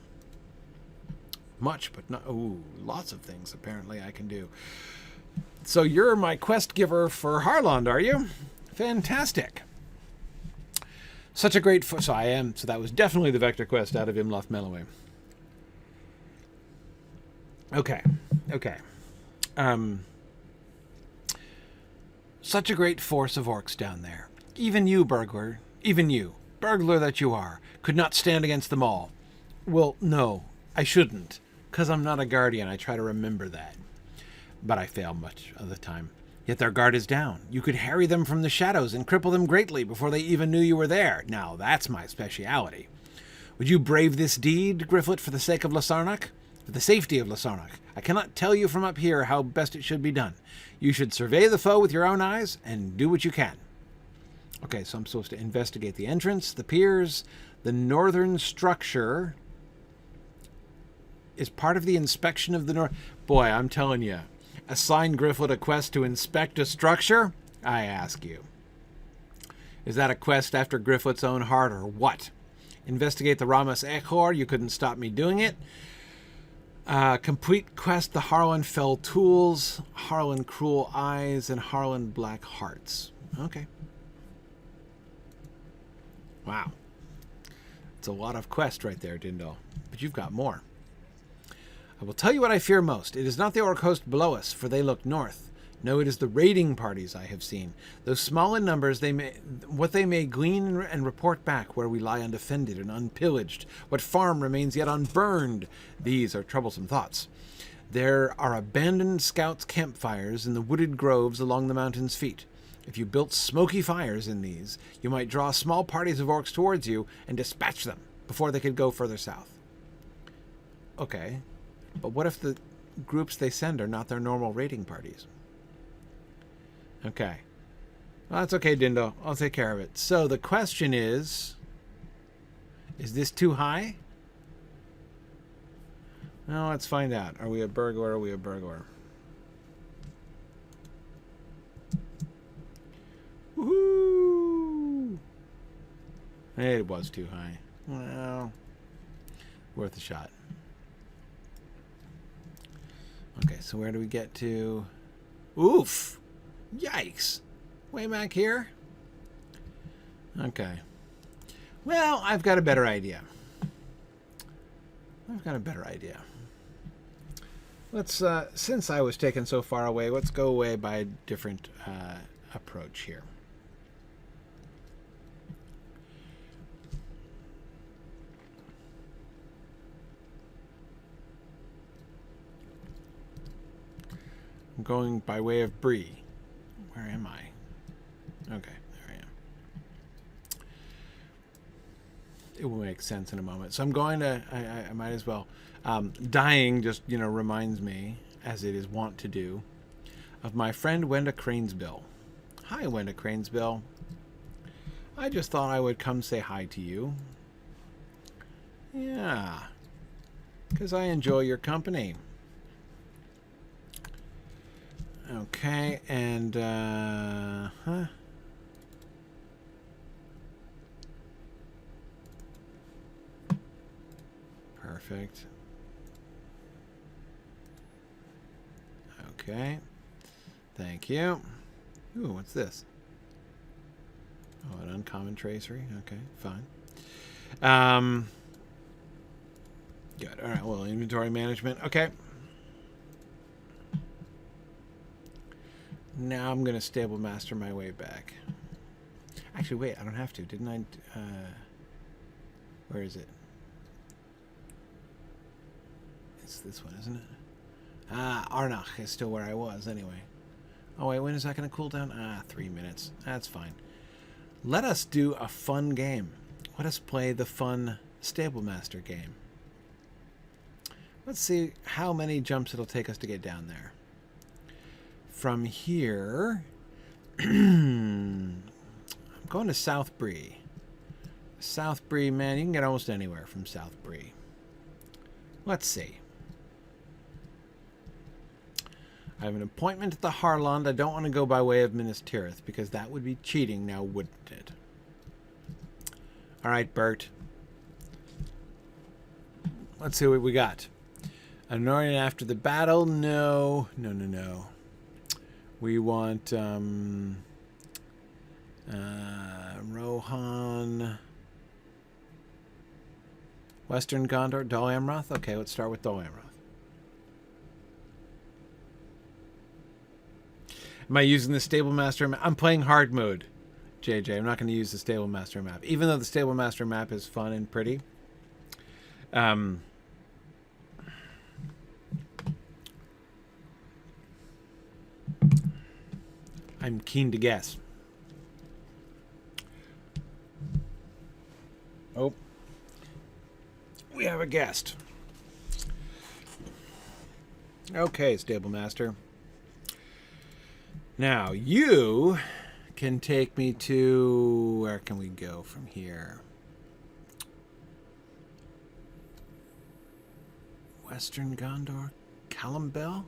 much, but not... Ooh, lots of things, apparently, I can do. So you're my quest giver for Harland, are you? Fantastic. Such a great... So I am. So that was definitely the vector quest out of Imlath Melui. Okay. Okay. Such a great force of orcs down there. Even you, burglar, burglar that you are, could not stand against them all. Well, no, I shouldn't, 'cause I'm not a guardian. I try to remember that. But I fail much of the time. Yet their guard is down. You could harry them from the shadows and cripple them greatly before they even knew you were there. Now, that's my speciality. Would you brave this deed, Gryfflet, for the sake of Lasarnak? For the safety of Lasarnak? I cannot tell you from up here how best it should be done. You should survey the foe with your own eyes and do what you can. Okay, so I'm supposed to investigate the entrance, the piers, the northern structure is part of the inspection of the north. Boy, I'm telling you, assign Gryfflet a quest to inspect a structure? I ask you. Is that a quest after Gryfflet's own heart or what? Investigate the Ramas Echor, you couldn't stop me doing it. Complete quest the Harland Fell Tools, Harland Cruel Eyes, and Harland Black Hearts. Okay. Wow. It's a lot of quest right there, Dindal. But you've got more. I will tell you what I fear most. It is not the orc host below us, for they look north. No, it is the raiding parties I have seen. Though small in numbers, what they may glean and report back where we lie undefended and unpillaged, what farm remains yet unburned. These are troublesome thoughts. There are abandoned scouts' campfires in the wooded groves along the mountain's feet. If you built smoky fires in these, you might draw small parties of orcs towards you and dispatch them before they could go further south. Okay, but what if the groups they send are not their normal raiding parties? Okay. Well, that's okay, Dindo. I'll take care of it. So the question is this too high? Well, let's find out. Are we a burglar? Are we a burglar? Woohoo! It was too high. Well, worth a shot. Okay, so where do we get to? Oof! Yikes. Way back here? Okay. Well, I've got a better idea. Let's, since I was taken so far away, let's go away by a different approach here. I'm going by way of Bree. Where am I? Okay, there I am. It will make sense in a moment. So I'm going to, I might as well. Dying just, reminds me, as it is wont to do, of my friend Wenda Cranesbill. Hi, Wenda Cranesbill. I just thought I would come say hi to you. Yeah, because I enjoy your company. Okay, and, Perfect. Okay. Thank you. Ooh, what's this? Oh, an uncommon tracery. Okay, fine. Good. All right, well, inventory management. Okay. Now I'm going to stable master my way back. Actually, wait, I don't have to. Didn't I? Where is it? It's this one, isn't it? Arnach is still where I was anyway. Oh, wait, when is that going to cool down? 3 minutes. That's fine. Let us do a fun game. Let us play the fun stable master game. Let's see how many jumps it'll take us to get down there. From here, I'm I'm going to South Bree. South Bree, man, you can get almost anywhere from South Bree. Let's see. I have an appointment at the Harland. I don't want to go by way of Minas Tirith because that would be cheating now, wouldn't it? All right, Bert. Let's see what we got. Annoying after the battle? No. No. We want Rohan. Western Gondor, Dol Amroth? Okay, let's start with Dol Amroth. Am I using the Stable Master map? I'm playing hard mode, JJ. I'm not going to use the Stable Master map. Even though the Stable Master map is fun and pretty. I'm keen to guess. Oh. We have a guest. Okay, Stable Master. Now, you can take me to... Where can we go from here? Western Gondor? Callambel?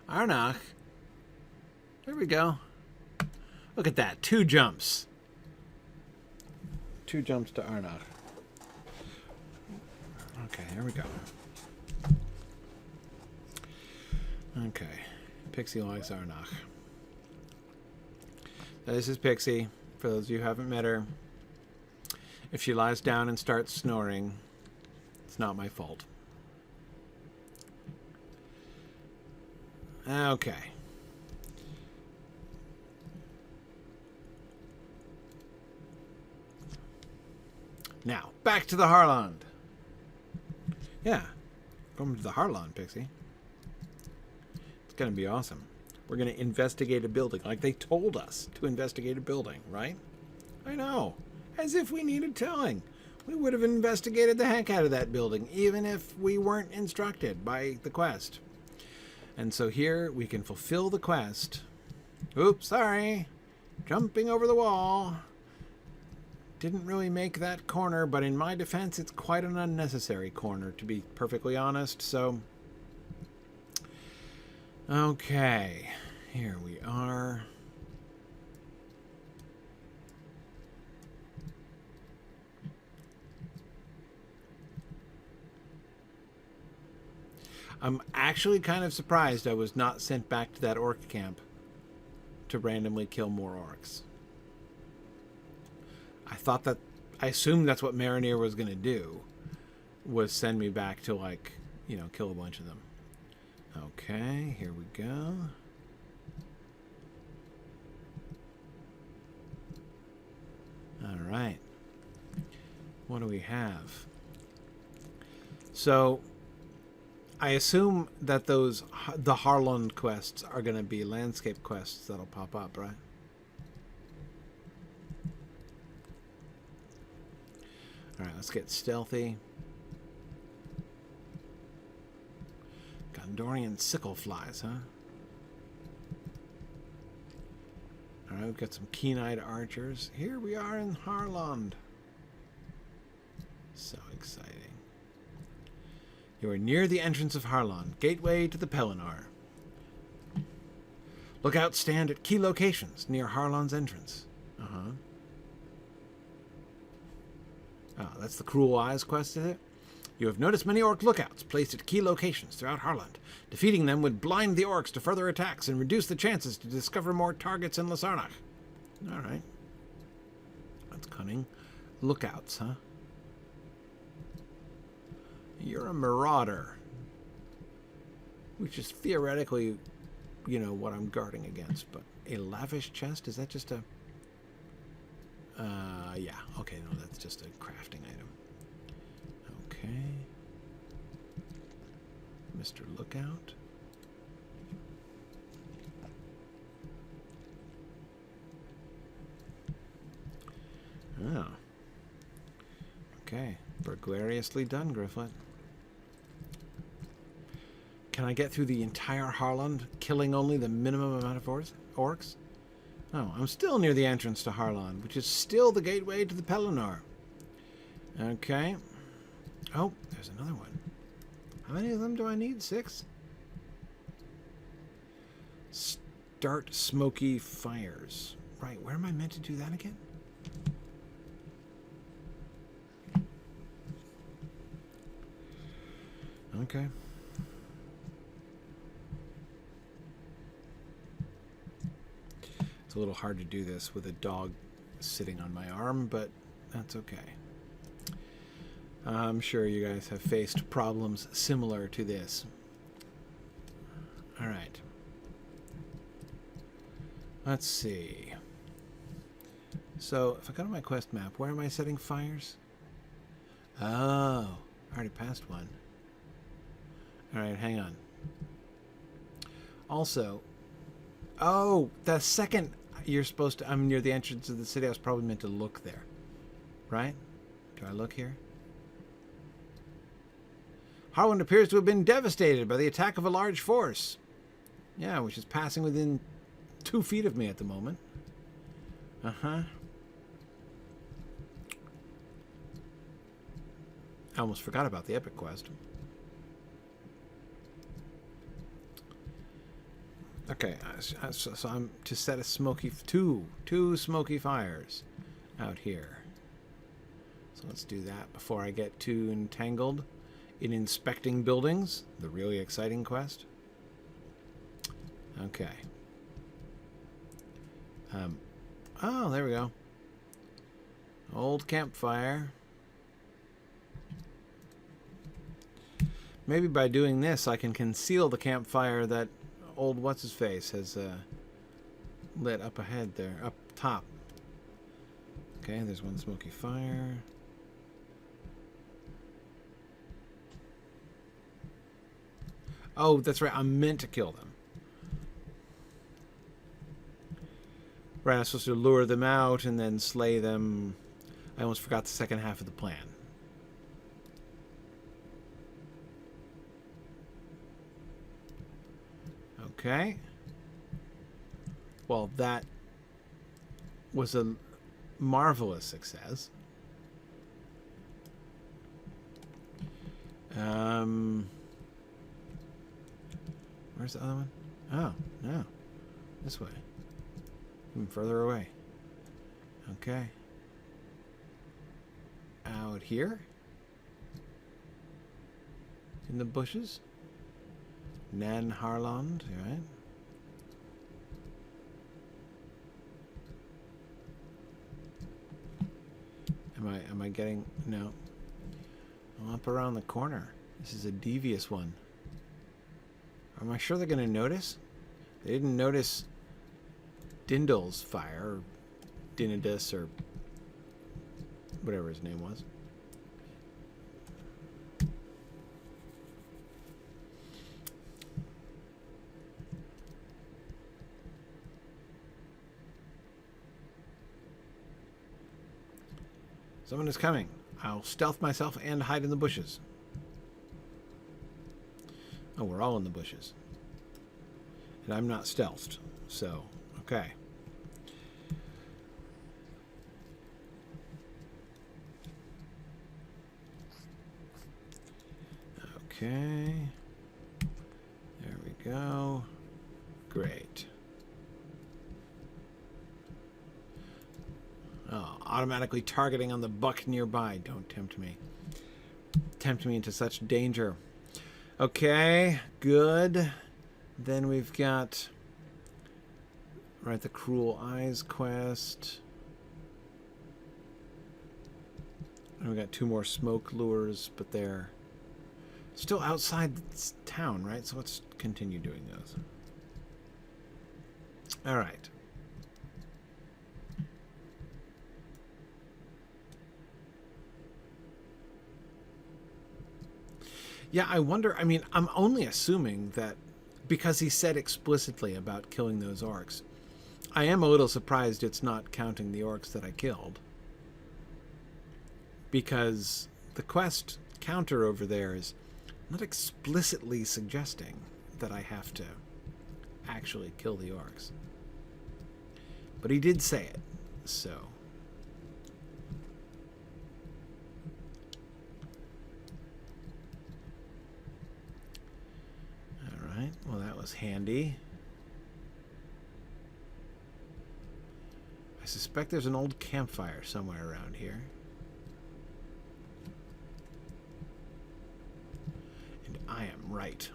Arnach. There we go. Look at that. 2 jumps. 2 jumps to Arnach. Okay, here we go. Okay. Pixie likes Arnach. Now, this is Pixie. For those of you who haven't met her, if she lies down and starts snoring, it's not my fault. Okay. Now, back to the Harland. Yeah. Welcome to the Harland, Pixie. It's going to be awesome. We're going to investigate a building like they told us to investigate a building, right? I know. As if we needed telling. We would have investigated the heck out of that building, even if we weren't instructed by the quest. And so here we can fulfill the quest. Oops, sorry. Jumping over the wall. Didn't really make that corner, but in my defense, it's quite an unnecessary corner, to be perfectly honest, so... Okay, here we are. I'm actually kind of surprised I was not sent back to that orc camp to randomly kill more orcs. I assumed that's what Marinir was going to do, was send me back to, like, you know, kill a bunch of them. Okay, here we go. All right. What do we have? So, I assume that the Harland quests are going to be landscape quests that'll pop up, right? Alright, let's get stealthy. Gondorian sickle flies, huh? Alright, we've got some keen-eyed archers. Here we are in Harland. So exciting. You are near the entrance of Harland, gateway to the Pelennor. Lookouts stand at key locations near Harland's entrance. Uh-huh. Oh, that's the Cruel Eyes quest, is it? You have noticed many orc lookouts placed at key locations throughout Harland. Defeating them would blind the orcs to further attacks and reduce the chances to discover more targets in Lasarnach. All right. That's cunning. Lookouts, huh? You're a marauder. Which is theoretically, you know, what I'm guarding against. But a lavish chest? Is that just a... yeah. Okay, no, that's just a crafting item. Okay. Mr. Lookout. Oh. Okay. Burglariously done, Gryfflet. Can I get through the entire Harland, killing only the minimum amount of orcs? Oh, I'm still near the entrance to Harland, which is still the gateway to the Pelennor. Okay. Oh, there's another one. How many of them do I need? 6? Start smoky fires. Right, where am I meant to do that again? Okay. It's a little hard to do this with a dog sitting on my arm, but that's okay. I'm sure you guys have faced problems similar to this. All right. Let's see. So, if I go to my quest map, where am I setting fires? Oh, I already passed one. All right, hang on. Also, oh, the second you're supposed to, I'm near the entrance of the city, I was probably meant to look there. Right? Do I look here? Harland appears to have been devastated by the attack of a large force. Yeah, which is passing within 2 feet of me at the moment. Uh-huh. I almost forgot about the epic quest. Okay, so I'm to set a smoky... Two smoky fires out here. So let's do that before I get too entangled in inspecting buildings. The really exciting quest. Okay. Oh, there we go. Old campfire. Maybe by doing this, I can conceal the campfire that old what's-his-face has lit up ahead there, up top. Okay, there's one smoky fire. Oh, that's right. I'm meant to kill them. Right, I'm supposed to lure them out and then slay them. I almost forgot the second half of the plan. Okay. Well, that was a marvelous success. Where's the other one? Oh, no. This way. Even further away. Okay. Out here? In the bushes? Nan Harland, right? Am I getting... No. I'm up around the corner. This is a devious one. Am I sure they're going to notice? They didn't notice Dindal's fire, or Dinidus, or whatever his name was. Someone is coming. I'll stealth myself and hide in the bushes. Oh, we're all in the bushes. And I'm not stealthed, so, okay. Okay. There we go. Great. Oh, automatically targeting on the buck nearby. Don't tempt me. Tempt me into such danger. Okay, good. Then we've got... Right, the Cruel Eyes quest. And we got 2 more smoke lures, but they're still outside the town, right? So let's continue doing those. All right. Yeah, I wonder, I mean, I'm only assuming that because he said explicitly about killing those orcs. I am a little surprised it's not counting the orcs that I killed. Because the quest counter over there is not explicitly suggesting that I have to actually kill the orcs. But he did say it, so... Alright, well that was handy. I suspect there's an old campfire somewhere around here. And I am right.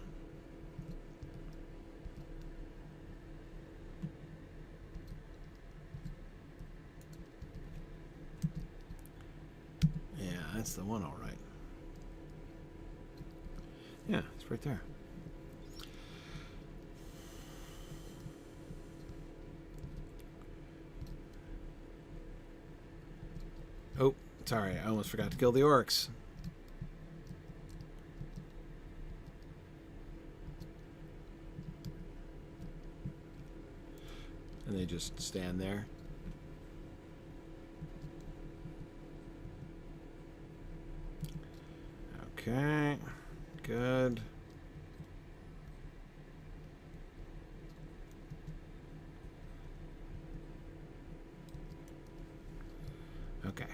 Yeah, that's the one, all right. Yeah, it's right there. Oh, sorry, I almost forgot to kill the orcs. And they just stand there. Okay, good. Okay.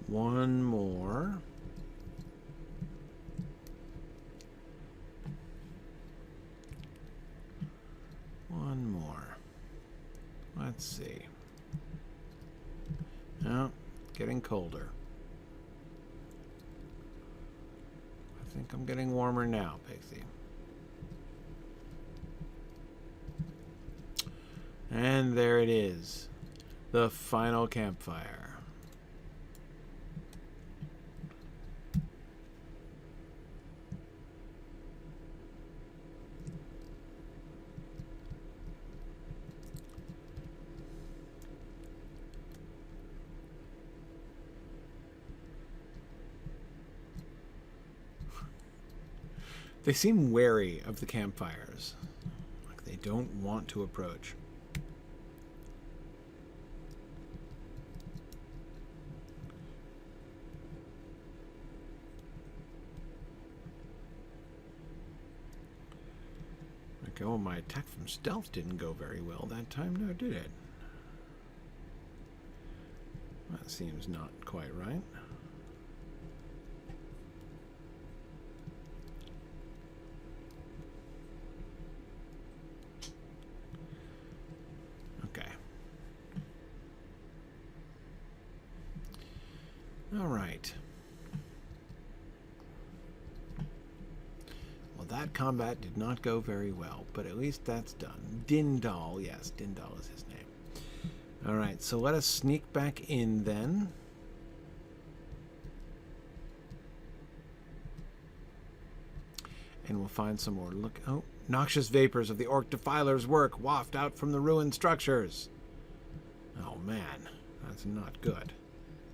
One more. One more. Let's see. Oh, getting colder. I think I'm getting warmer now, Pixie. And there it is. The final campfire. They seem wary of the campfires. Like they don't want to approach. Okay, well, my attack from stealth didn't go very well that time, now did it? That seems not quite right. All right. Well, that combat did not go very well, but at least that's done. Dindal, yes, Dindal is his name. All right, so let us sneak back in then. And we'll find some more. Look, oh, noxious vapors of the orc defiler's work waft out from the ruined structures. Oh man, that's not good.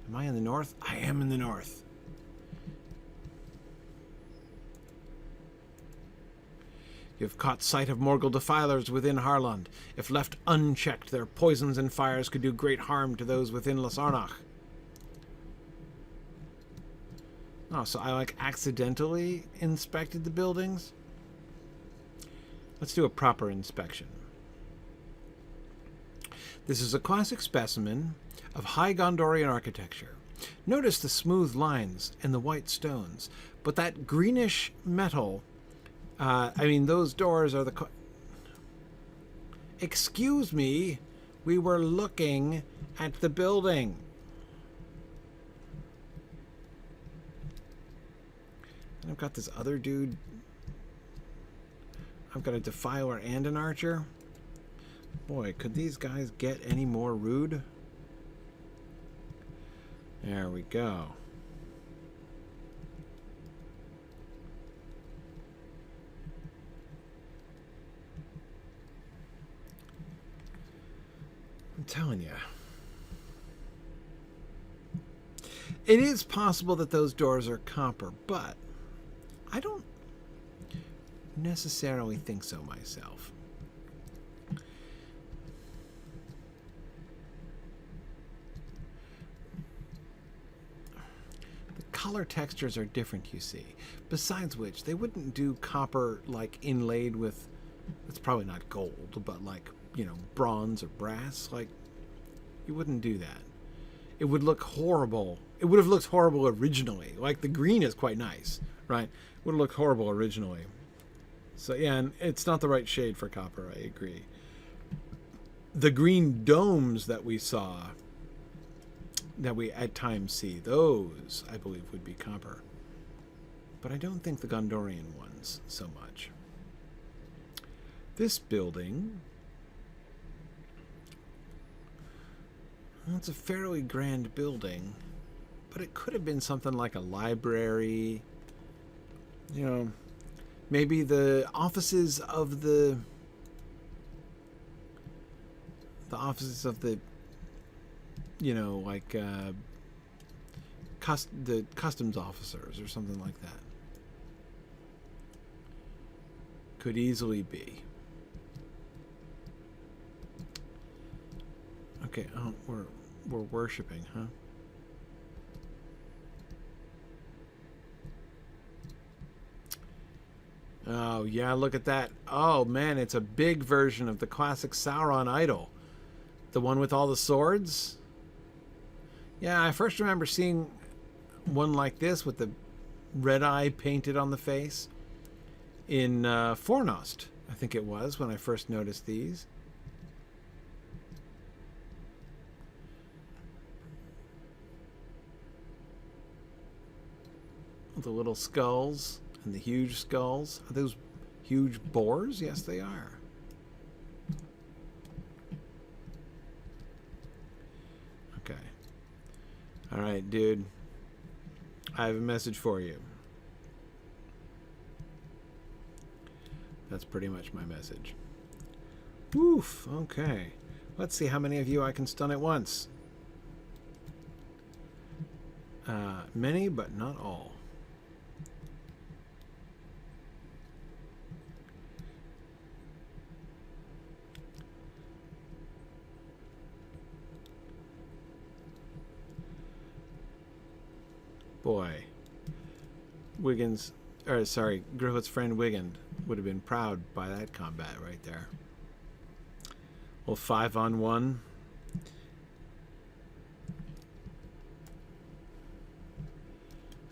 Am I in the north? I am in the north. You have caught sight of Morgul defilers within Harland. If left unchecked, their poisons and fires could do great harm to those within Lasarnach. Oh, so I, like, accidentally inspected the buildings? Let's do a proper inspection. This is a classic specimen of high Gondorian architecture. Notice the smooth lines and the white stones, but that greenish metal, I mean, those doors are the... Excuse me, we were looking at the building. And I've got this other dude. I've got a defiler and an archer. Boy, could these guys get any more rude? There we go. I'm telling you. It is possible that those doors are copper, but I don't necessarily think so myself. color textures are different, you see. Besides which, they wouldn't do copper like inlaid with, it's probably not gold, but like, you know, bronze or brass. Like, you wouldn't do that. It would look horrible. It would have looked horrible originally. Like, the green is quite nice, right? It would have looked horrible originally. So, yeah, and it's not the right shade for copper, I agree. The green domes that we saw, that we at times see, those, I believe, would be copper. But I don't think the Gondorian ones so much. This building, well, it's a fairly grand building, but it could have been something like a library, you know, maybe the offices of the you know, like the customs officers or something like that. Could easily be. Okay, oh, we're worshiping, huh? Oh, yeah, look at that. Oh, man, it's a big version of the classic Sauron idol. The one with all the swords? Yeah, I first remember seeing one like this with the red eye painted on the face in Fornost, I think it was, when I first noticed these. The little skulls and the huge skulls. Are those huge boars? Yes, they are. Okay. All right, dude. I have a message for you. That's pretty much my message. Oof. Okay. Let's see how many of you I can stun at once. Many, but not all. Boy, Gryfflet's friend Wiggin would have been proud by that combat right there. Well, 5-on-1.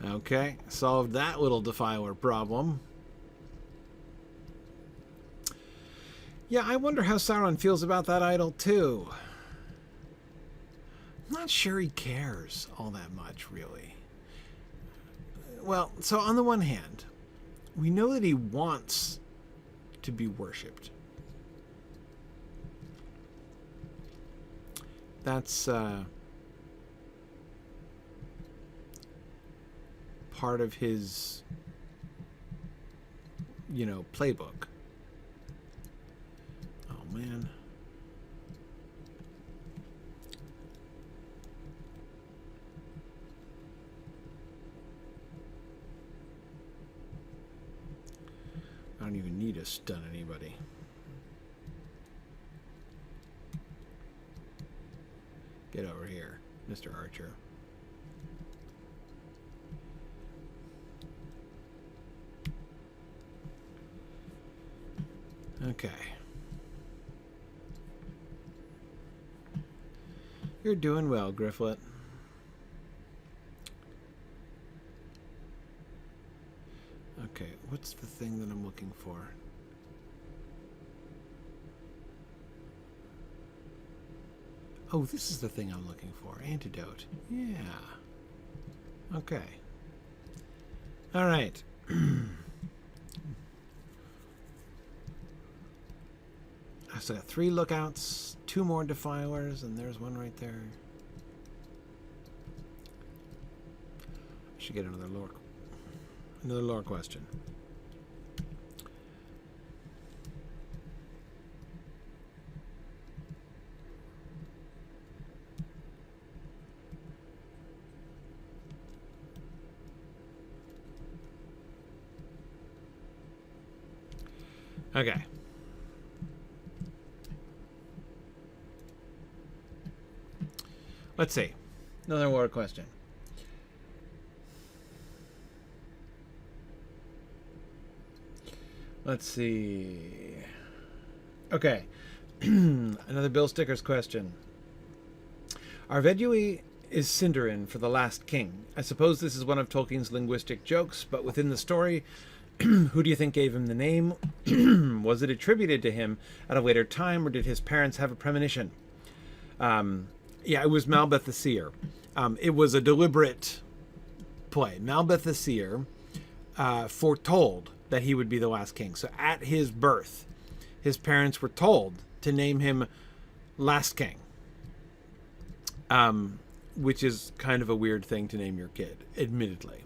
Okay, solved that little defiler problem. Yeah, I wonder how Sauron feels about that idol too. I'm not sure he cares all that much, really. Well, so on the one hand, we know that he wants to be worshipped. That's part of his, you know, playbook. Oh, man. I don't even need to stun anybody. Get over here, Mr. Archer. Okay. You're doing well, Gryfflet. Okay, what's the thing that I'm looking for? Oh, this is the thing I'm looking for. Antidote. Yeah. Okay. All right. So I got 3 lookouts, 2 more defilers, and there's one right there. I should get another lore question. Okay. Let's see. Another lore question. Let's see. Okay. Another Bill Stickers question. Arvedui is Sindarin for the last king. I suppose this is one of Tolkien's linguistic jokes, but within the story, who do you think gave him the name? Was it attributed to him at a later time, or did his parents have a premonition? Yeah, it was Malbeth the Seer. It was a deliberate play. Malbeth the Seer foretold that he would be the last king. So at his birth, his parents were told to name him Last King. Which is kind of a weird thing to name your kid, admittedly.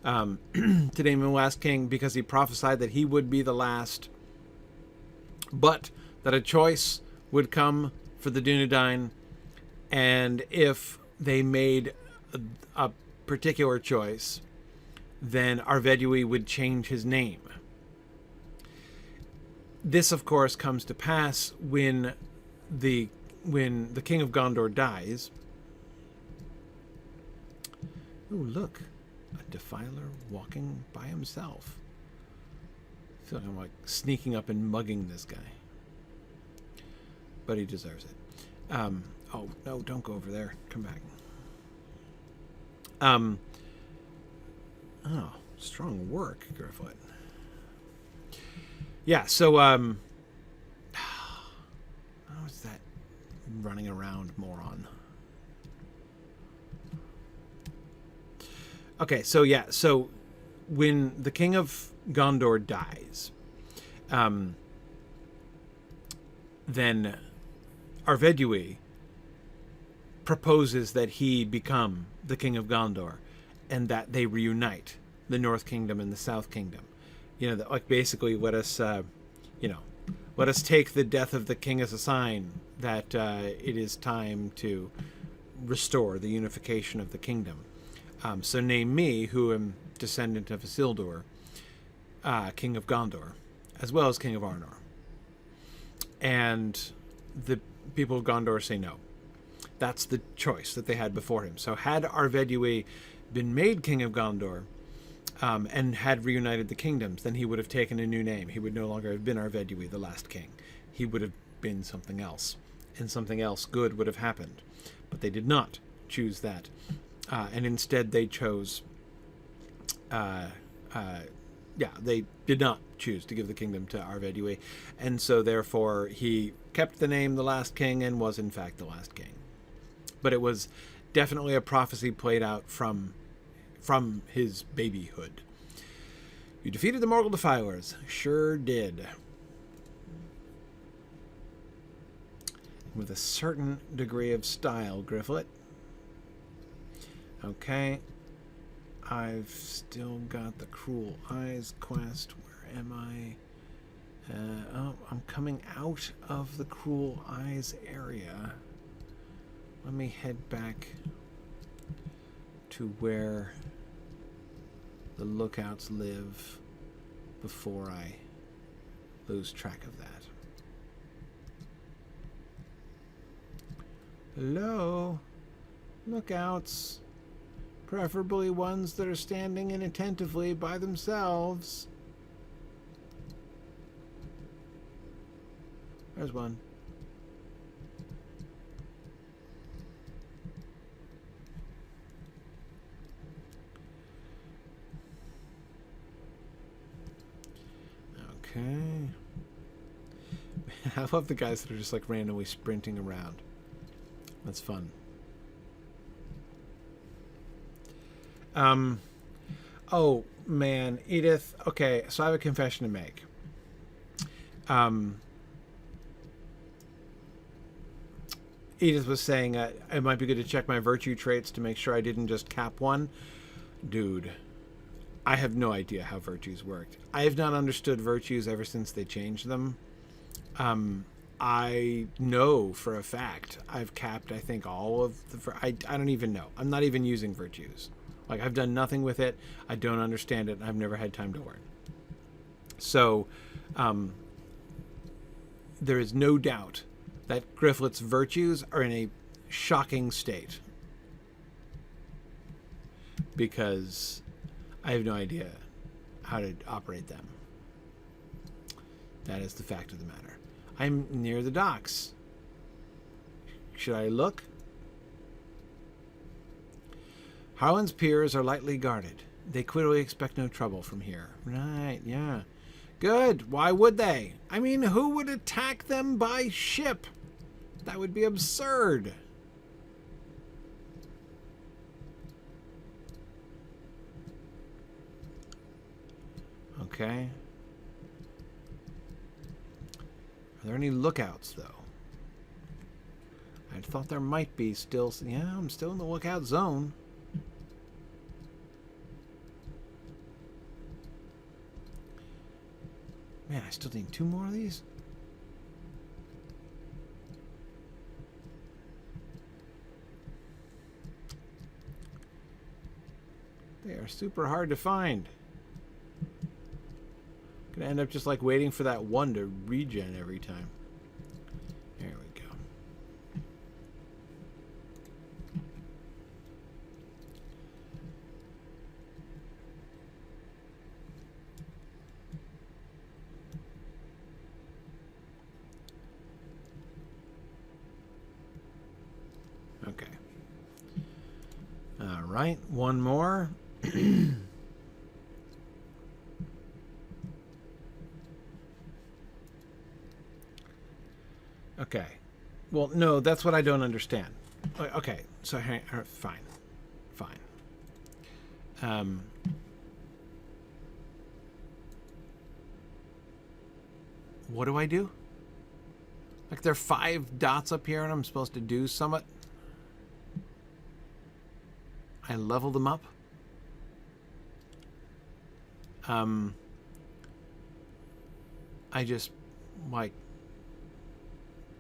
To name him Last King because he prophesied that he would be the last, but that a choice would come for the Dunedain, and if they made a particular choice, then Arvedui would change his name. This, of course, comes to pass when the King of Gondor dies. Ooh, look. A defiler walking by himself. I feel like I'm like sneaking up and mugging this guy. But he deserves it. Oh, no, don't go over there. Come back. Oh, strong work, Gryfflet. Yeah, so, how is that running around moron? Okay, so yeah, so when the King of Gondor dies, then Arvedui proposes that he become the King of Gondor, and that they reunite the North Kingdom and the South Kingdom. You know, like basically let us, let us take the death of the king as a sign that it is time to restore the unification of the kingdom. So name me, who am descendant of Isildur, King of Gondor, as well as King of Arnor. And the people of Gondor say no. That's the choice that they had before him. So had Arvedui been made King of Gondor, and had reunited the kingdoms, then he would have taken a new name. He would no longer have been Arvedui, the last king. He would have been something else, and something else good would have happened. But they did not choose that. And instead they chose, they did not choose to give the kingdom to Arvedui. And so therefore he kept the name the Last King and was in fact the last king. But it was definitely a prophecy played out from his babyhood. You defeated the Morgul Defilers. Sure did. With a certain degree of style, Gryfflet. Okay. I've still got the Cruel Eyes quest. Where am I? I'm coming out of the Cruel Eyes area. Let me head back to where the lookouts live before I lose track of that. Hello? Lookouts. Preferably ones that are standing inattentively by themselves. There's one. Okay. I love the guys that are just like randomly sprinting around. That's fun. Oh man, Edith. Okay, so I have a confession to make. Edith was saying it might be good to check my virtue traits to make sure I didn't just cap one. Dude, I have no idea how virtues worked. I have not understood virtues ever since they changed them. I know for a fact I've capped, I think, all of the... I don't even know. I'm not even using virtues. Like, I've done nothing with it. I don't understand it. And I've never had time to learn. So, there is no doubt that Gryfflet's virtues are in a shocking state. Because I have no idea how to operate them. That is the fact of the matter. I'm near the docks. Should I look? Harland's piers are lightly guarded. They clearly expect no trouble from here. Right, yeah. Good. Why would they? I mean, who would attack them by ship? That would be absurd. Okay. Are there any lookouts, though? I thought there might be still. Yeah, I'm still in the lookout zone. Man, I still need 2 more of these. They are super hard to find. Gonna end up just like waiting for that one to regen every time. There we go. Okay. All right, one more. Okay. Well, no, that's what I don't understand. Okay, so fine. Fine. What do I do? Like, there are 5 dots up here and I'm supposed to do something? I level them up? I just, like,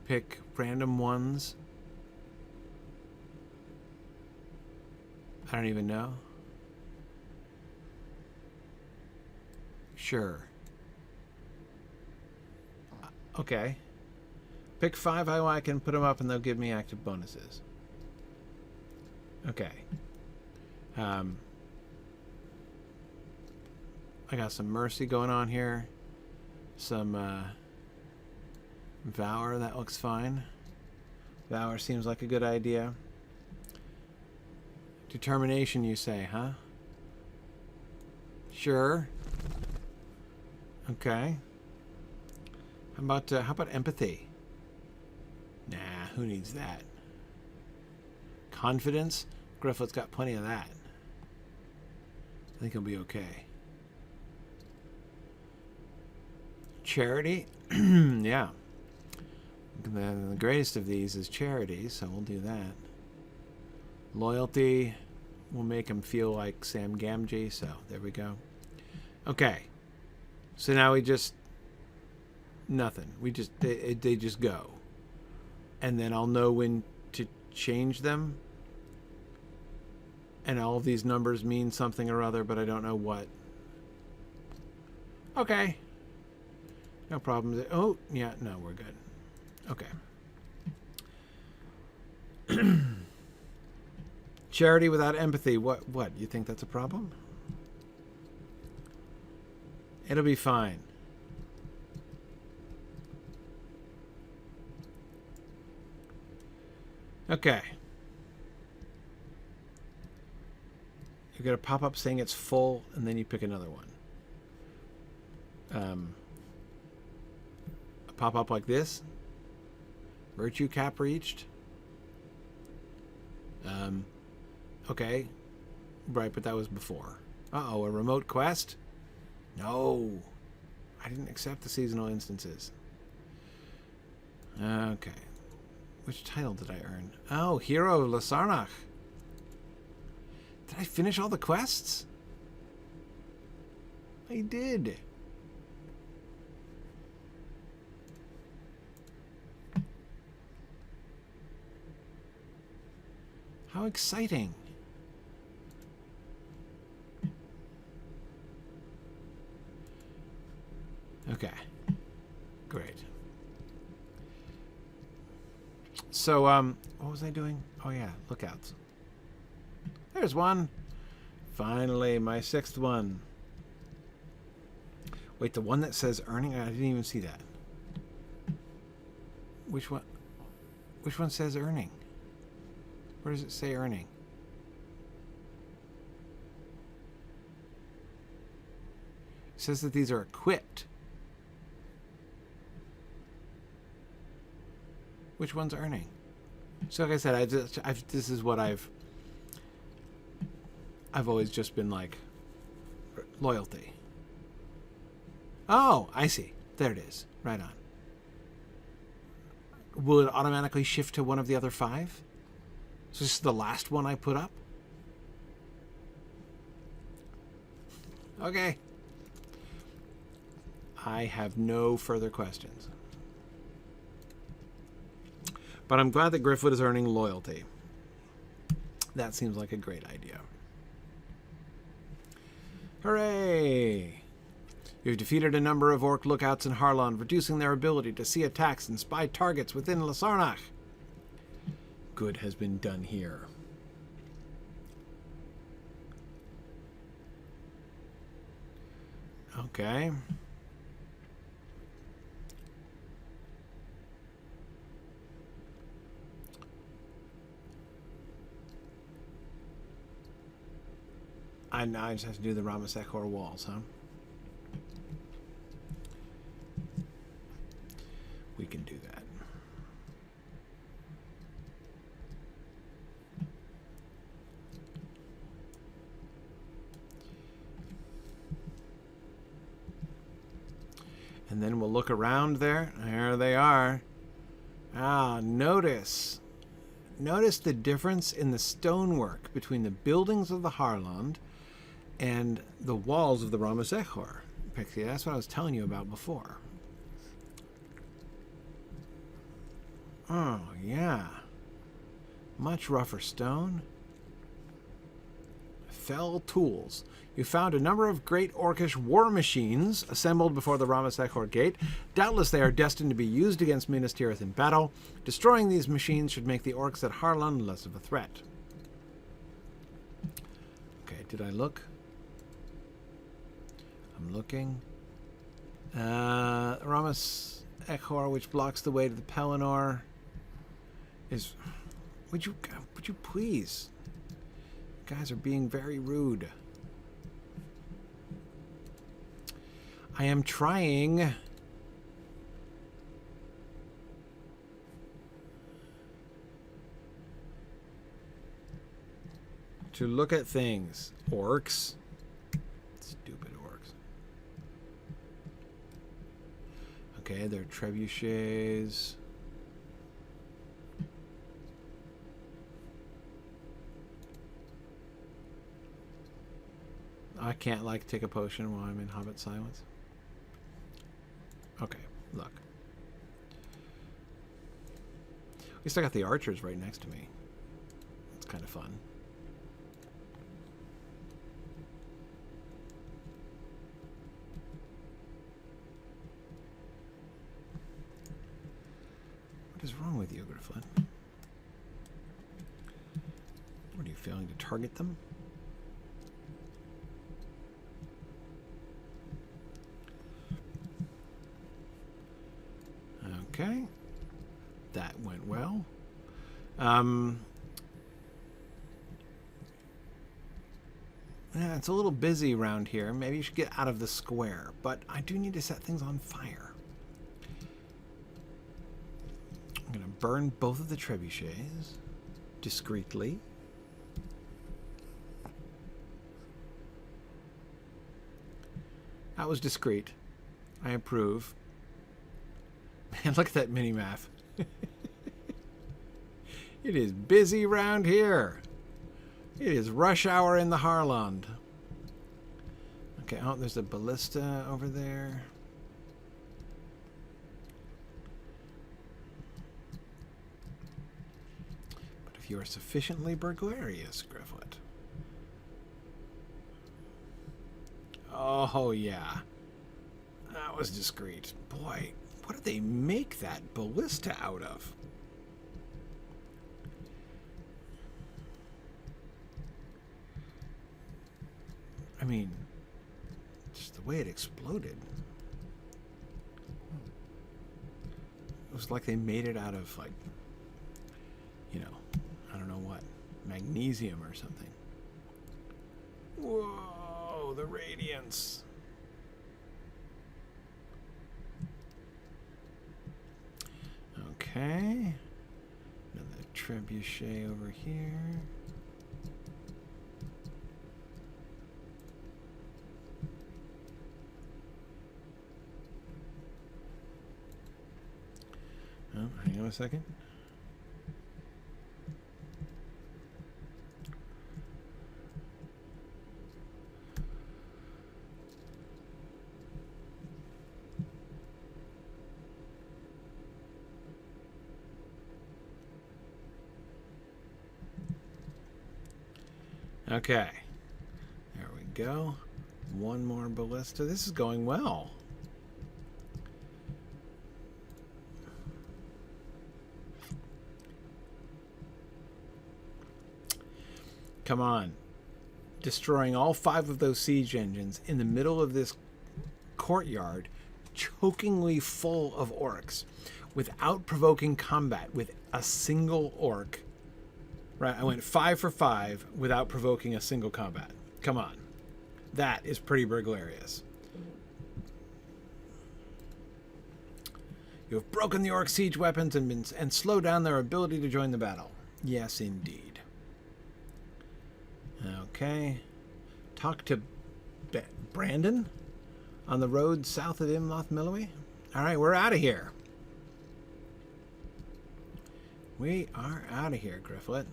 pick random ones. I don't even know. Sure. Okay. Pick 5 how I can put them up and they'll give me active bonuses. Okay. I got some mercy going on here. Some Valor, that looks fine. Valor seems like a good idea. Determination, you say, huh? Sure. Okay. How about empathy? Nah, who needs that? Confidence? Gryfflet's got plenty of that. I think he'll be okay. Charity? Yeah. The greatest of these is charity, so we'll do that. Loyalty will make him feel like Sam Gamgee, so there we go. Okay. So now we just... Nothing. We just... They just go. And then I'll know when to change them. And all of these numbers mean something or other, but I don't know what. Okay. No problems. Oh, yeah, no, we're good. Okay. Charity without empathy. What? You think that's a problem? It'll be fine. Okay. You get a pop-up saying it's full, and then you pick another one. A pop-up like this. Virtue cap reached. Okay. Right, but that was before. Uh-oh, a remote quest? No. I didn't accept the seasonal instances. Okay. Which title did I earn? Oh, Hero of Lasarnach. Did I finish all the quests? I did. How exciting. Okay. Great. So, what was I doing? Oh, yeah, lookouts. There's one. Finally, my 6th one. Wait, the one that says earning? I didn't even see that. Which one? Which one says earning? Where does it say earning? It says that these are equipped. Which one's earning? So like I said, this is what I've always just been like, loyalty. Oh, I see. There it is. Right on. Will it automatically shift to one of the other 5? So this is the last one I put up? Okay. I have no further questions. But I'm glad that Gryfflet is earning loyalty. That seems like a great idea. Hooray! You've defeated a number of orc lookouts in Harland, reducing their ability to see attacks and spy targets within Lasarnach. Good has been done here. Okay. I just have to do the Ramasechor walls, huh? We can do that. And then we'll look around there. There they are. Ah, notice. Notice the difference in the stonework between the buildings of the Harland and the walls of the Ramasechor. Pixie, that's what I was telling you about before. Oh, yeah. Much rougher stone. Fell tools. You found a number of great orcish war machines assembled before the Ramasechor gate. Doubtless they are destined to be used against Minas Tirith in battle. Destroying these machines should make the orcs at Harland less of a threat. Okay, did I look? I'm looking. Ramasechor, which blocks the way to the Pelennor, is... Would you please? You guys are being very rude. I am trying. To look at things. Orcs. Stupid orcs. Okay, they're trebuchets. I can't, like, take a potion while I'm in Hobbit silence. Okay, look. At least I got the archers right next to me. It's kind of fun. What is wrong with you, Gryfflet? What, are you failing to target them? Okay, that went well. Yeah, it's a little busy around here. Maybe you should get out of the square, but I do need to set things on fire. I'm going to burn both of the trebuchets discreetly. That was discreet. I approve. Man, look at that mini-map. It is busy round here. It is rush hour in the Harland. Okay, oh, there's a ballista over there. But if you are sufficiently burglarious, Gryfflet. Oh, yeah. That was discreet. Boy. What did they make that ballista out of? I mean, just the way it exploded. was like they made it out of, like, you know, I don't know what, magnesium or something. Whoa, the radiance. Okay. Another trebuchet over here. Oh, hang on a second. Okay, there we go. One more ballista. This is going well. Come on. Destroying all 5 of those siege engines in the middle of this courtyard, chokingly full of orcs, without provoking combat with a single orc. Right, I went 5 for 5 without provoking a single combat. Come on. That is pretty burglarious. You have broken the orc siege weapons and slowed down their ability to join the battle. Yes, indeed. Okay. Talk to Brandon on the road south of Imlath, Melui. All right, we're out of here. We are out of here, Gryfflet.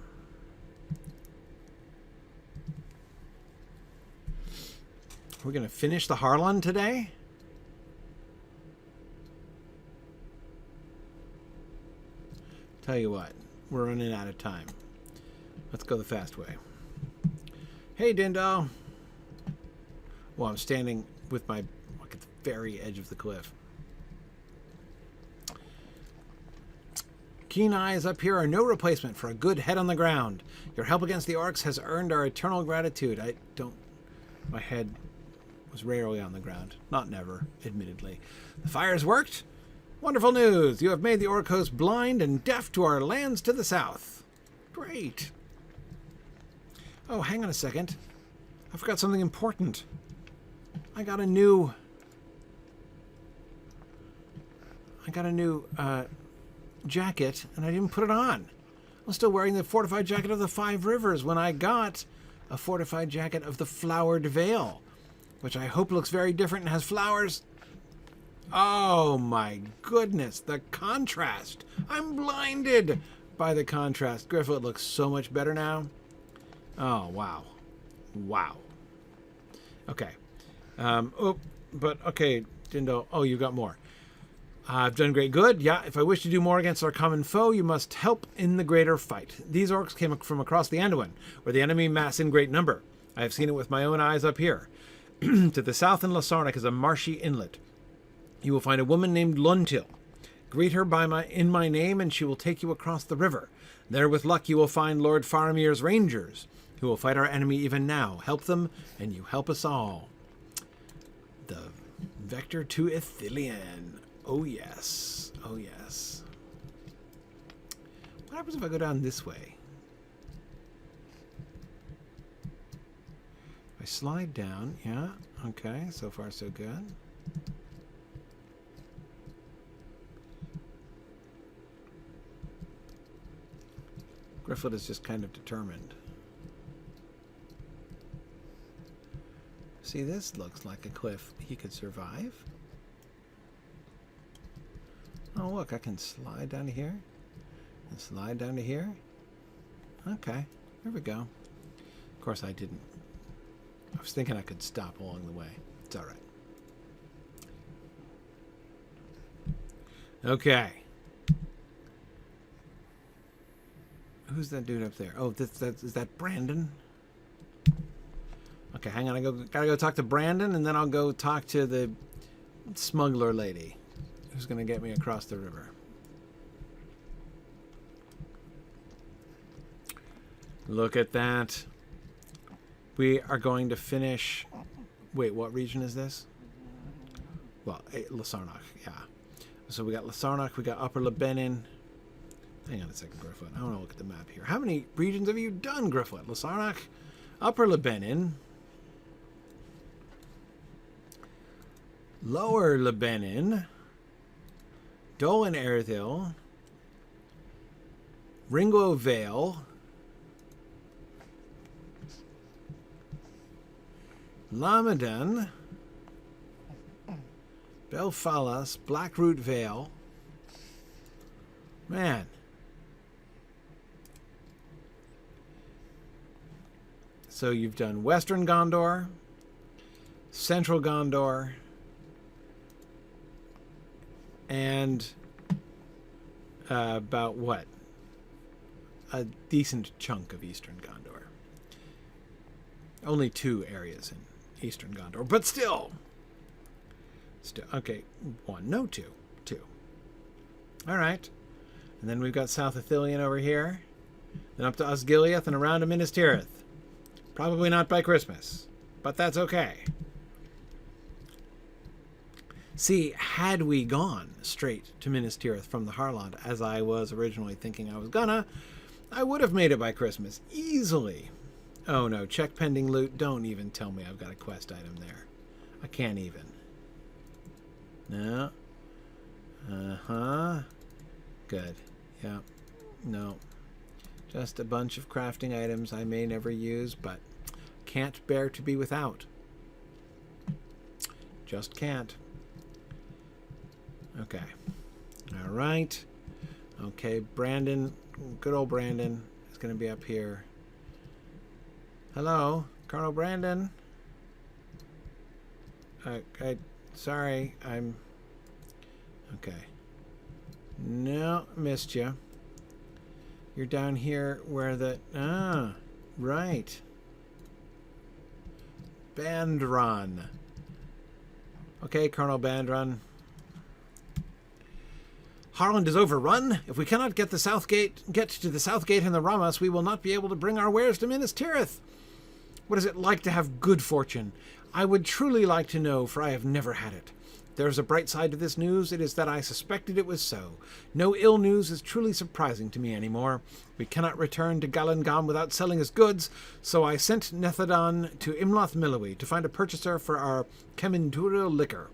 We're going to finish the Harland today? Tell you what, we're running out of time. Let's go the fast way. Hey, Dindo. Well, I'm standing with my, look at the very edge of the cliff. Keen eyes up here are no replacement for a good head on the ground. Your help against the orcs has earned our eternal gratitude. My head was rarely on the ground. Not never, admittedly. The fires worked? Wonderful news. You have made the orc host blind and deaf to our lands to the south. Great. Oh, hang on a second. I forgot something important. I got a new jacket, and I didn't put it on. I'm still wearing the fortified jacket of the 5 Rivers when I got a fortified jacket of the Flowered Vale, which I hope looks very different and has flowers. Oh my goodness, the contrast. I'm blinded by the contrast. Gryfflet looks so much better now. Oh, wow. Wow. Okay. Okay, Dindo. Oh, you got more. I've done great good. Yeah, if I wish to do more against our common foe, you must help in the greater fight. These orcs came from across the Anduin, where the enemy mass in great number. I have seen it with my own eyes up here. To the south in Lasarnak is a marshy inlet. You will find a woman named Luntil. Greet her in my name, and she will take you across the river. There, with luck, you will find Lord Faramir's rangers, who will fight our enemy even now. Help them, and you help us all. The vector to Ithilien. Oh, yes. Oh, yes. What happens if I go down this way? If I slide down, yeah. Okay, so far so good. Gryfflet is just kind of determined. See, this looks like a cliff he could survive. Oh, look, I can slide down to here and slide down to here. Okay, here we go. Of course, I didn't. I was thinking I could stop along the way. It's all right. Okay. Who's that dude up there? Oh, is that Brandon? Okay, hang on. Gotta go talk to Brandon, and then I'll go talk to the smuggler lady who's going to get me across the river. Look at that. We are going to finish... Wait, what region is this? Well, Lasarnak, yeah. So we got Lasarnoch, we got Upper Lebanon. Hang on a second, Gryfflet. I want to look at the map here. How many regions have you done, Gryfflet? Lasarnoch, Upper Lebanon, Lower Lebanon, Dol and Erthil, Ringo Vale, Lamadan, Belfalas, Blackroot Vale. Man. So you've done Western Gondor, Central Gondor, and about what? A decent chunk of Eastern Gondor. Only 2 areas in Eastern Gondor, but still. Okay, 1, no 2. 2. All right. And then we've got South Ithilien over here. Then up to Osgiliath and around to Minas Tirith. Probably not by Christmas, but that's okay. See, had we gone straight to Minas Tirith from the Harland, as I was originally thinking I was gonna, I would have made it by Christmas, easily. Oh no, check pending loot. Don't even tell me I've got a quest item there. I can't even. No. Uh-huh. Good. Yeah. No. Just a bunch of crafting items I may never use, but can't bear to be without. Just can't. Okay. All right. Okay, Brandon, good old Brandon is going to be up here. Hello, Colonel Brandon. Sorry, I'm... Okay. No, missed you. You're down here where the... Ah, right. Bandron. Okay, Colonel Bandron. Harland is overrun. If we cannot get to the south gate and the Ramas, we will not be able to bring our wares to Minas Tirith. What is it like to have good fortune? I would truly like to know, for I have never had it. There is a bright side to this news. It is that I suspected it was so. No ill news is truly surprising to me anymore. We cannot return to Galengam without selling his goods, so I sent Nethadan to Imlath Melui to find a purchaser for our Kemendura liquor.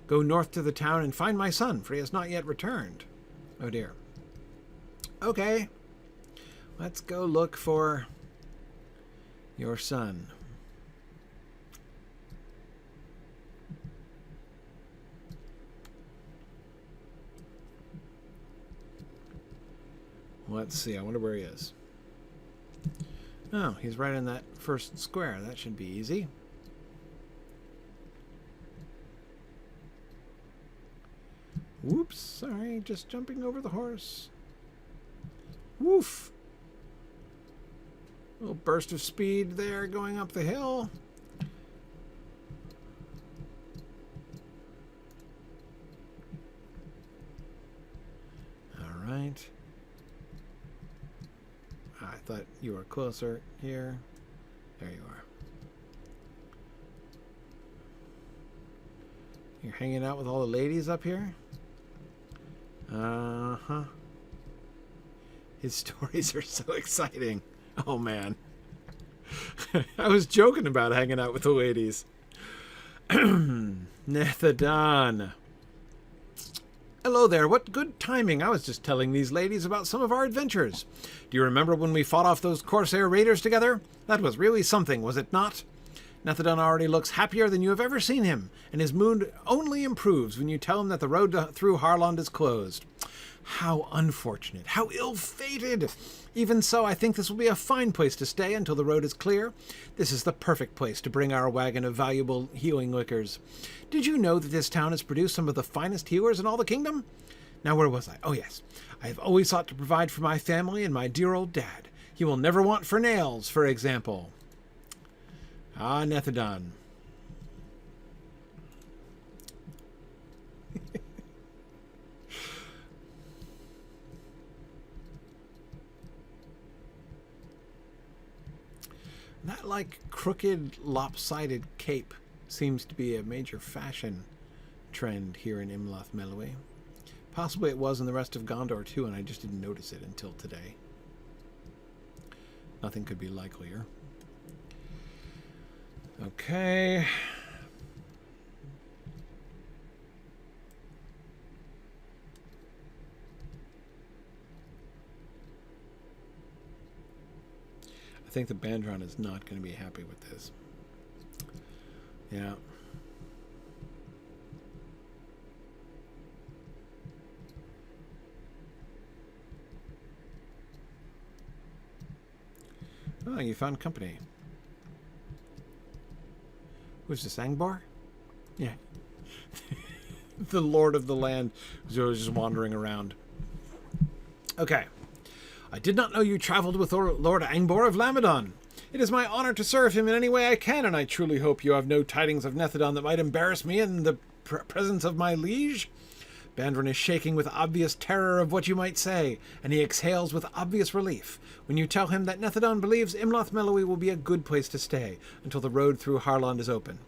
Go north to the town and find my son, for he has not yet returned. Oh dear. Okay. Let's go look for your son. Let's see. I wonder where he is. Oh, he's right in that first square. That should be easy. Whoops. Sorry. Just jumping over the horse. Woof. Little burst of speed there going up the hill. All right. I thought you were closer here. There you are. You're hanging out with all the ladies up here? Uh-huh. His stories are so exciting. Oh, man. I was joking about hanging out with the ladies. Nethadan. Hello there. What good timing. I was just telling these ladies about some of our adventures. Do you remember when we fought off those Corsair raiders together? That was really something, was it not? Nethadan already looks happier than you have ever seen him, and his mood only improves when you tell him that the road through Harland is closed. How unfortunate. How ill-fated. Even so, I think this will be a fine place to stay until the road is clear. This is the perfect place to bring our wagon of valuable healing liquors. Did you know that this town has produced some of the finest healers in all the kingdom? Now, where was I? Oh, yes. I have always sought to provide for my family and my dear old dad. He will never want for nails, for example. Ah, Nethadan. That, like, crooked, lopsided cape seems to be a major fashion trend here in Imlath Melui. Possibly it was in the rest of Gondor too, and I just didn't notice it until today. Nothing could be likelier. Okay. I think the Bandron is not going to be happy with this. Yeah. Oh, you found company. Who's this, Angbar? Yeah. The Lord of the Land was just wandering around. Okay. I did not know you traveled with Lord Angbar of Lamedon. It is my honor to serve him in any way I can, and I truly hope you have no tidings of Nethedon that might embarrass me in the presence of my liege. Bandron is shaking with obvious terror of what you might say, and he exhales with obvious relief when you tell him that Nethedon believes Imlath Melui will be a good place to stay until the road through Harland is open.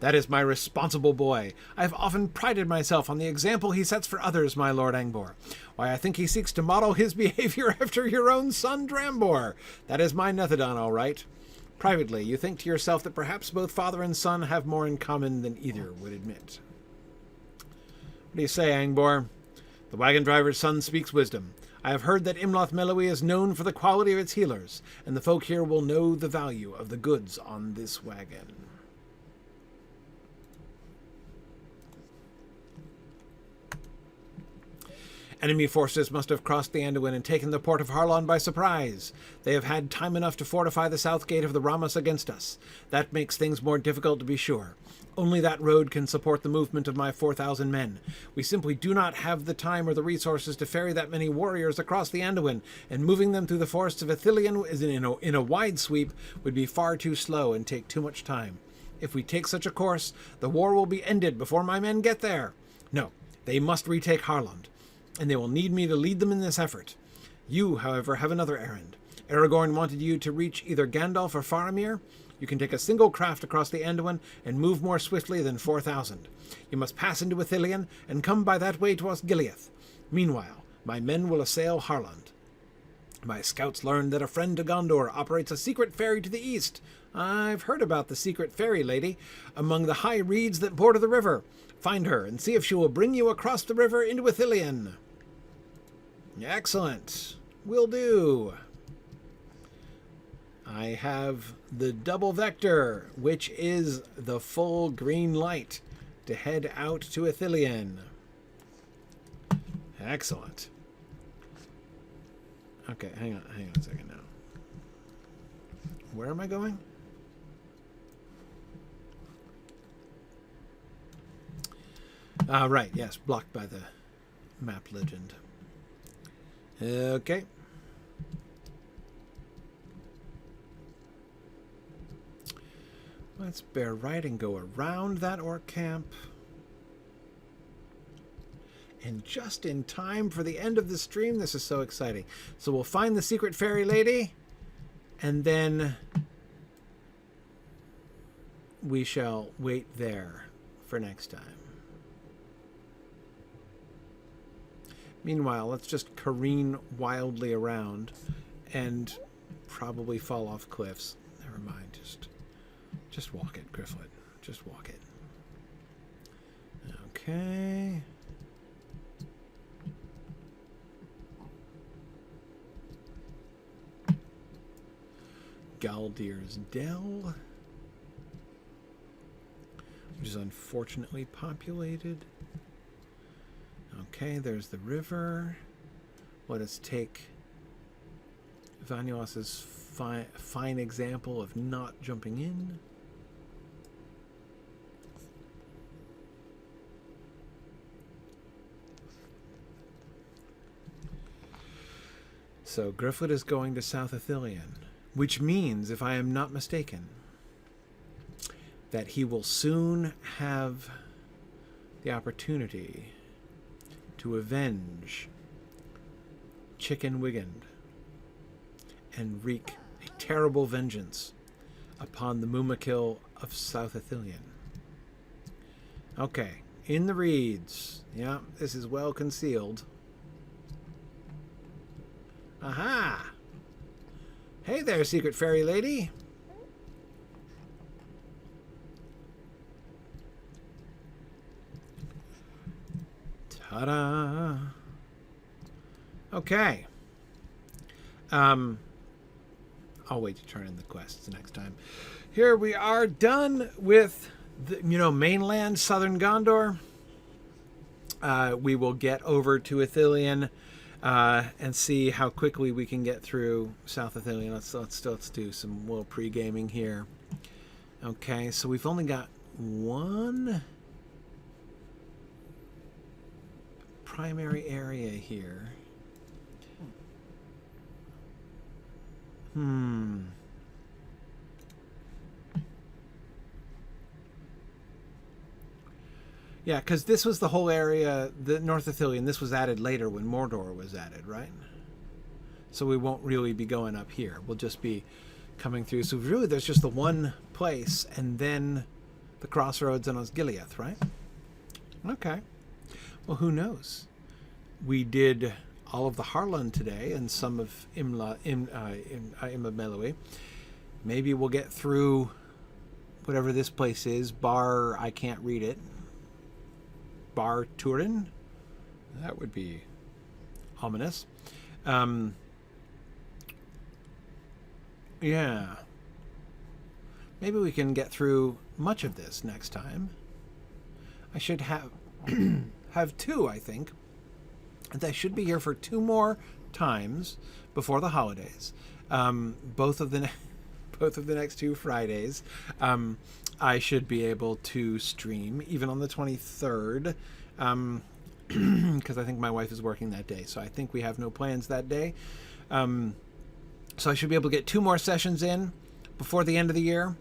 That is my responsible boy. I have often prided myself on the example he sets for others, my Lord Angbar. Why, I think he seeks to model his behavior after your own son Drambor. That is my Nethedon, all right. Privately, you think to yourself that perhaps both father and son have more in common than either would admit. What do you say, Angbar? The wagon driver's son speaks wisdom. I have heard that Imlath Melui is known for the quality of its healers, and the folk here will know the value of the goods on this wagon. Enemy forces must have crossed the Anduin and taken the port of Harland by surprise. They have had time enough to fortify the south gate of the Ramas against us. That makes things more difficult, to be sure. Only that road can support the movement of my 4,000 men. We simply do not have the time or the resources to ferry that many warriors across the Anduin, and moving them through the forests of Ithilien in a wide sweep would be far too slow and take too much time. If we take such a course, the war will be ended before my men get there. No, they must retake Harland, and they will need me to lead them in this effort. You, however, have another errand. Aragorn wanted you to reach either Gandalf or Faramir. You can take a single craft across the Anduin and move more swiftly than 4,000. You must pass into Ithilien and come by that way to Osgiliath. Meanwhile, my men will assail Harland. My scouts learned that a friend to Gondor operates a secret ferry to the east. I've heard about the secret ferry, lady, among the high reeds that border the river. Find her and see if she will bring you across the river into Ithilien. Excellent. Will do. I have the double vector, which is the full green light to head out to Ithilien. Excellent. Okay, hang on a second now. Where am I going? Right, yes, blocked by the map legend. Okay. Let's bear right and go around that orc camp. And just in time for the end of the stream. This is so exciting. So we'll find the secret fairy lady, and then we shall wait there for next time. Meanwhile, let's just careen wildly around and probably fall off cliffs. Never mind, just walk it, Gryfflet. Just walk it. Okay. Galdir's Dell, which is unfortunately populated. Okay, there's the river. Let us take Vanyos's fine example of not jumping in. So Gryfflet is going to South Ithilien, which means, if I am not mistaken, that he will soon have the opportunity to avenge Chicken Wigand and wreak a terrible vengeance upon the Mumakil of South Ithilien. Okay, In the reeds. Yeah, this is well concealed. Aha! Hey there, secret fairy lady. Ta-da! Okay. I'll wait to turn in the quests next time. Here we are done with the, mainland southern Gondor. We will get over to Ithilien and see how quickly we can get through South Ithilien. Let's do some little pre-gaming here. Okay, so we've only got one primary area here. Yeah, because this was the whole area, the North Ithilien. This was added later when Mordor was added, right? So we won't really be going up here. We'll just be coming through. So really, there's just the one place, and then the crossroads on Osgiliath, right? Okay. Well, who knows? We did all of the Harland today and some of Imlath Melui. Maybe we'll get through whatever this place is. Bar, I can't read it. Bar Turin? That would be ominous. Yeah. Maybe we can get through much of this next time. I should have have two, I think. And I should be here for 2 more times before the holidays. Both of the next 2 Fridays. I should be able to stream even on the 23rd, because I think my wife is working that day. So I think we have no plans that day. So I should be able to get 2 more sessions in before the end of the year.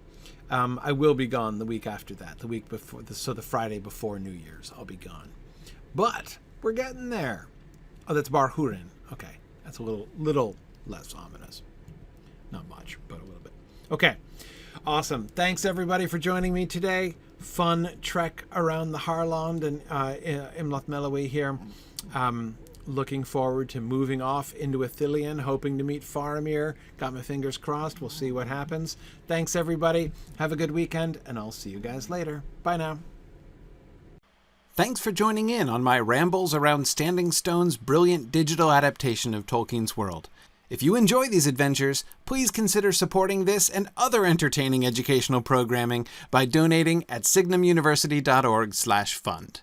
I will be gone the week after that, the week before, so the Friday before New Year's, I'll be gone. But we're getting there. Oh, that's Bar Hurin. Okay, that's a little less ominous. Not much, but a little bit. Okay, awesome. Thanks everybody for joining me today. Fun trek around the Harland and Imlath Melui here. Looking forward to moving off into Ithilien, hoping to meet Faramir. Got my fingers crossed. We'll see what happens. Thanks everybody. Have a good weekend, and I'll see you guys later. Bye now. Thanks for joining in on my rambles around Standing Stone's brilliant digital adaptation of Tolkien's world. If you enjoy these adventures, please consider supporting this and other entertaining educational programming by donating at signumuniversity.org/fund.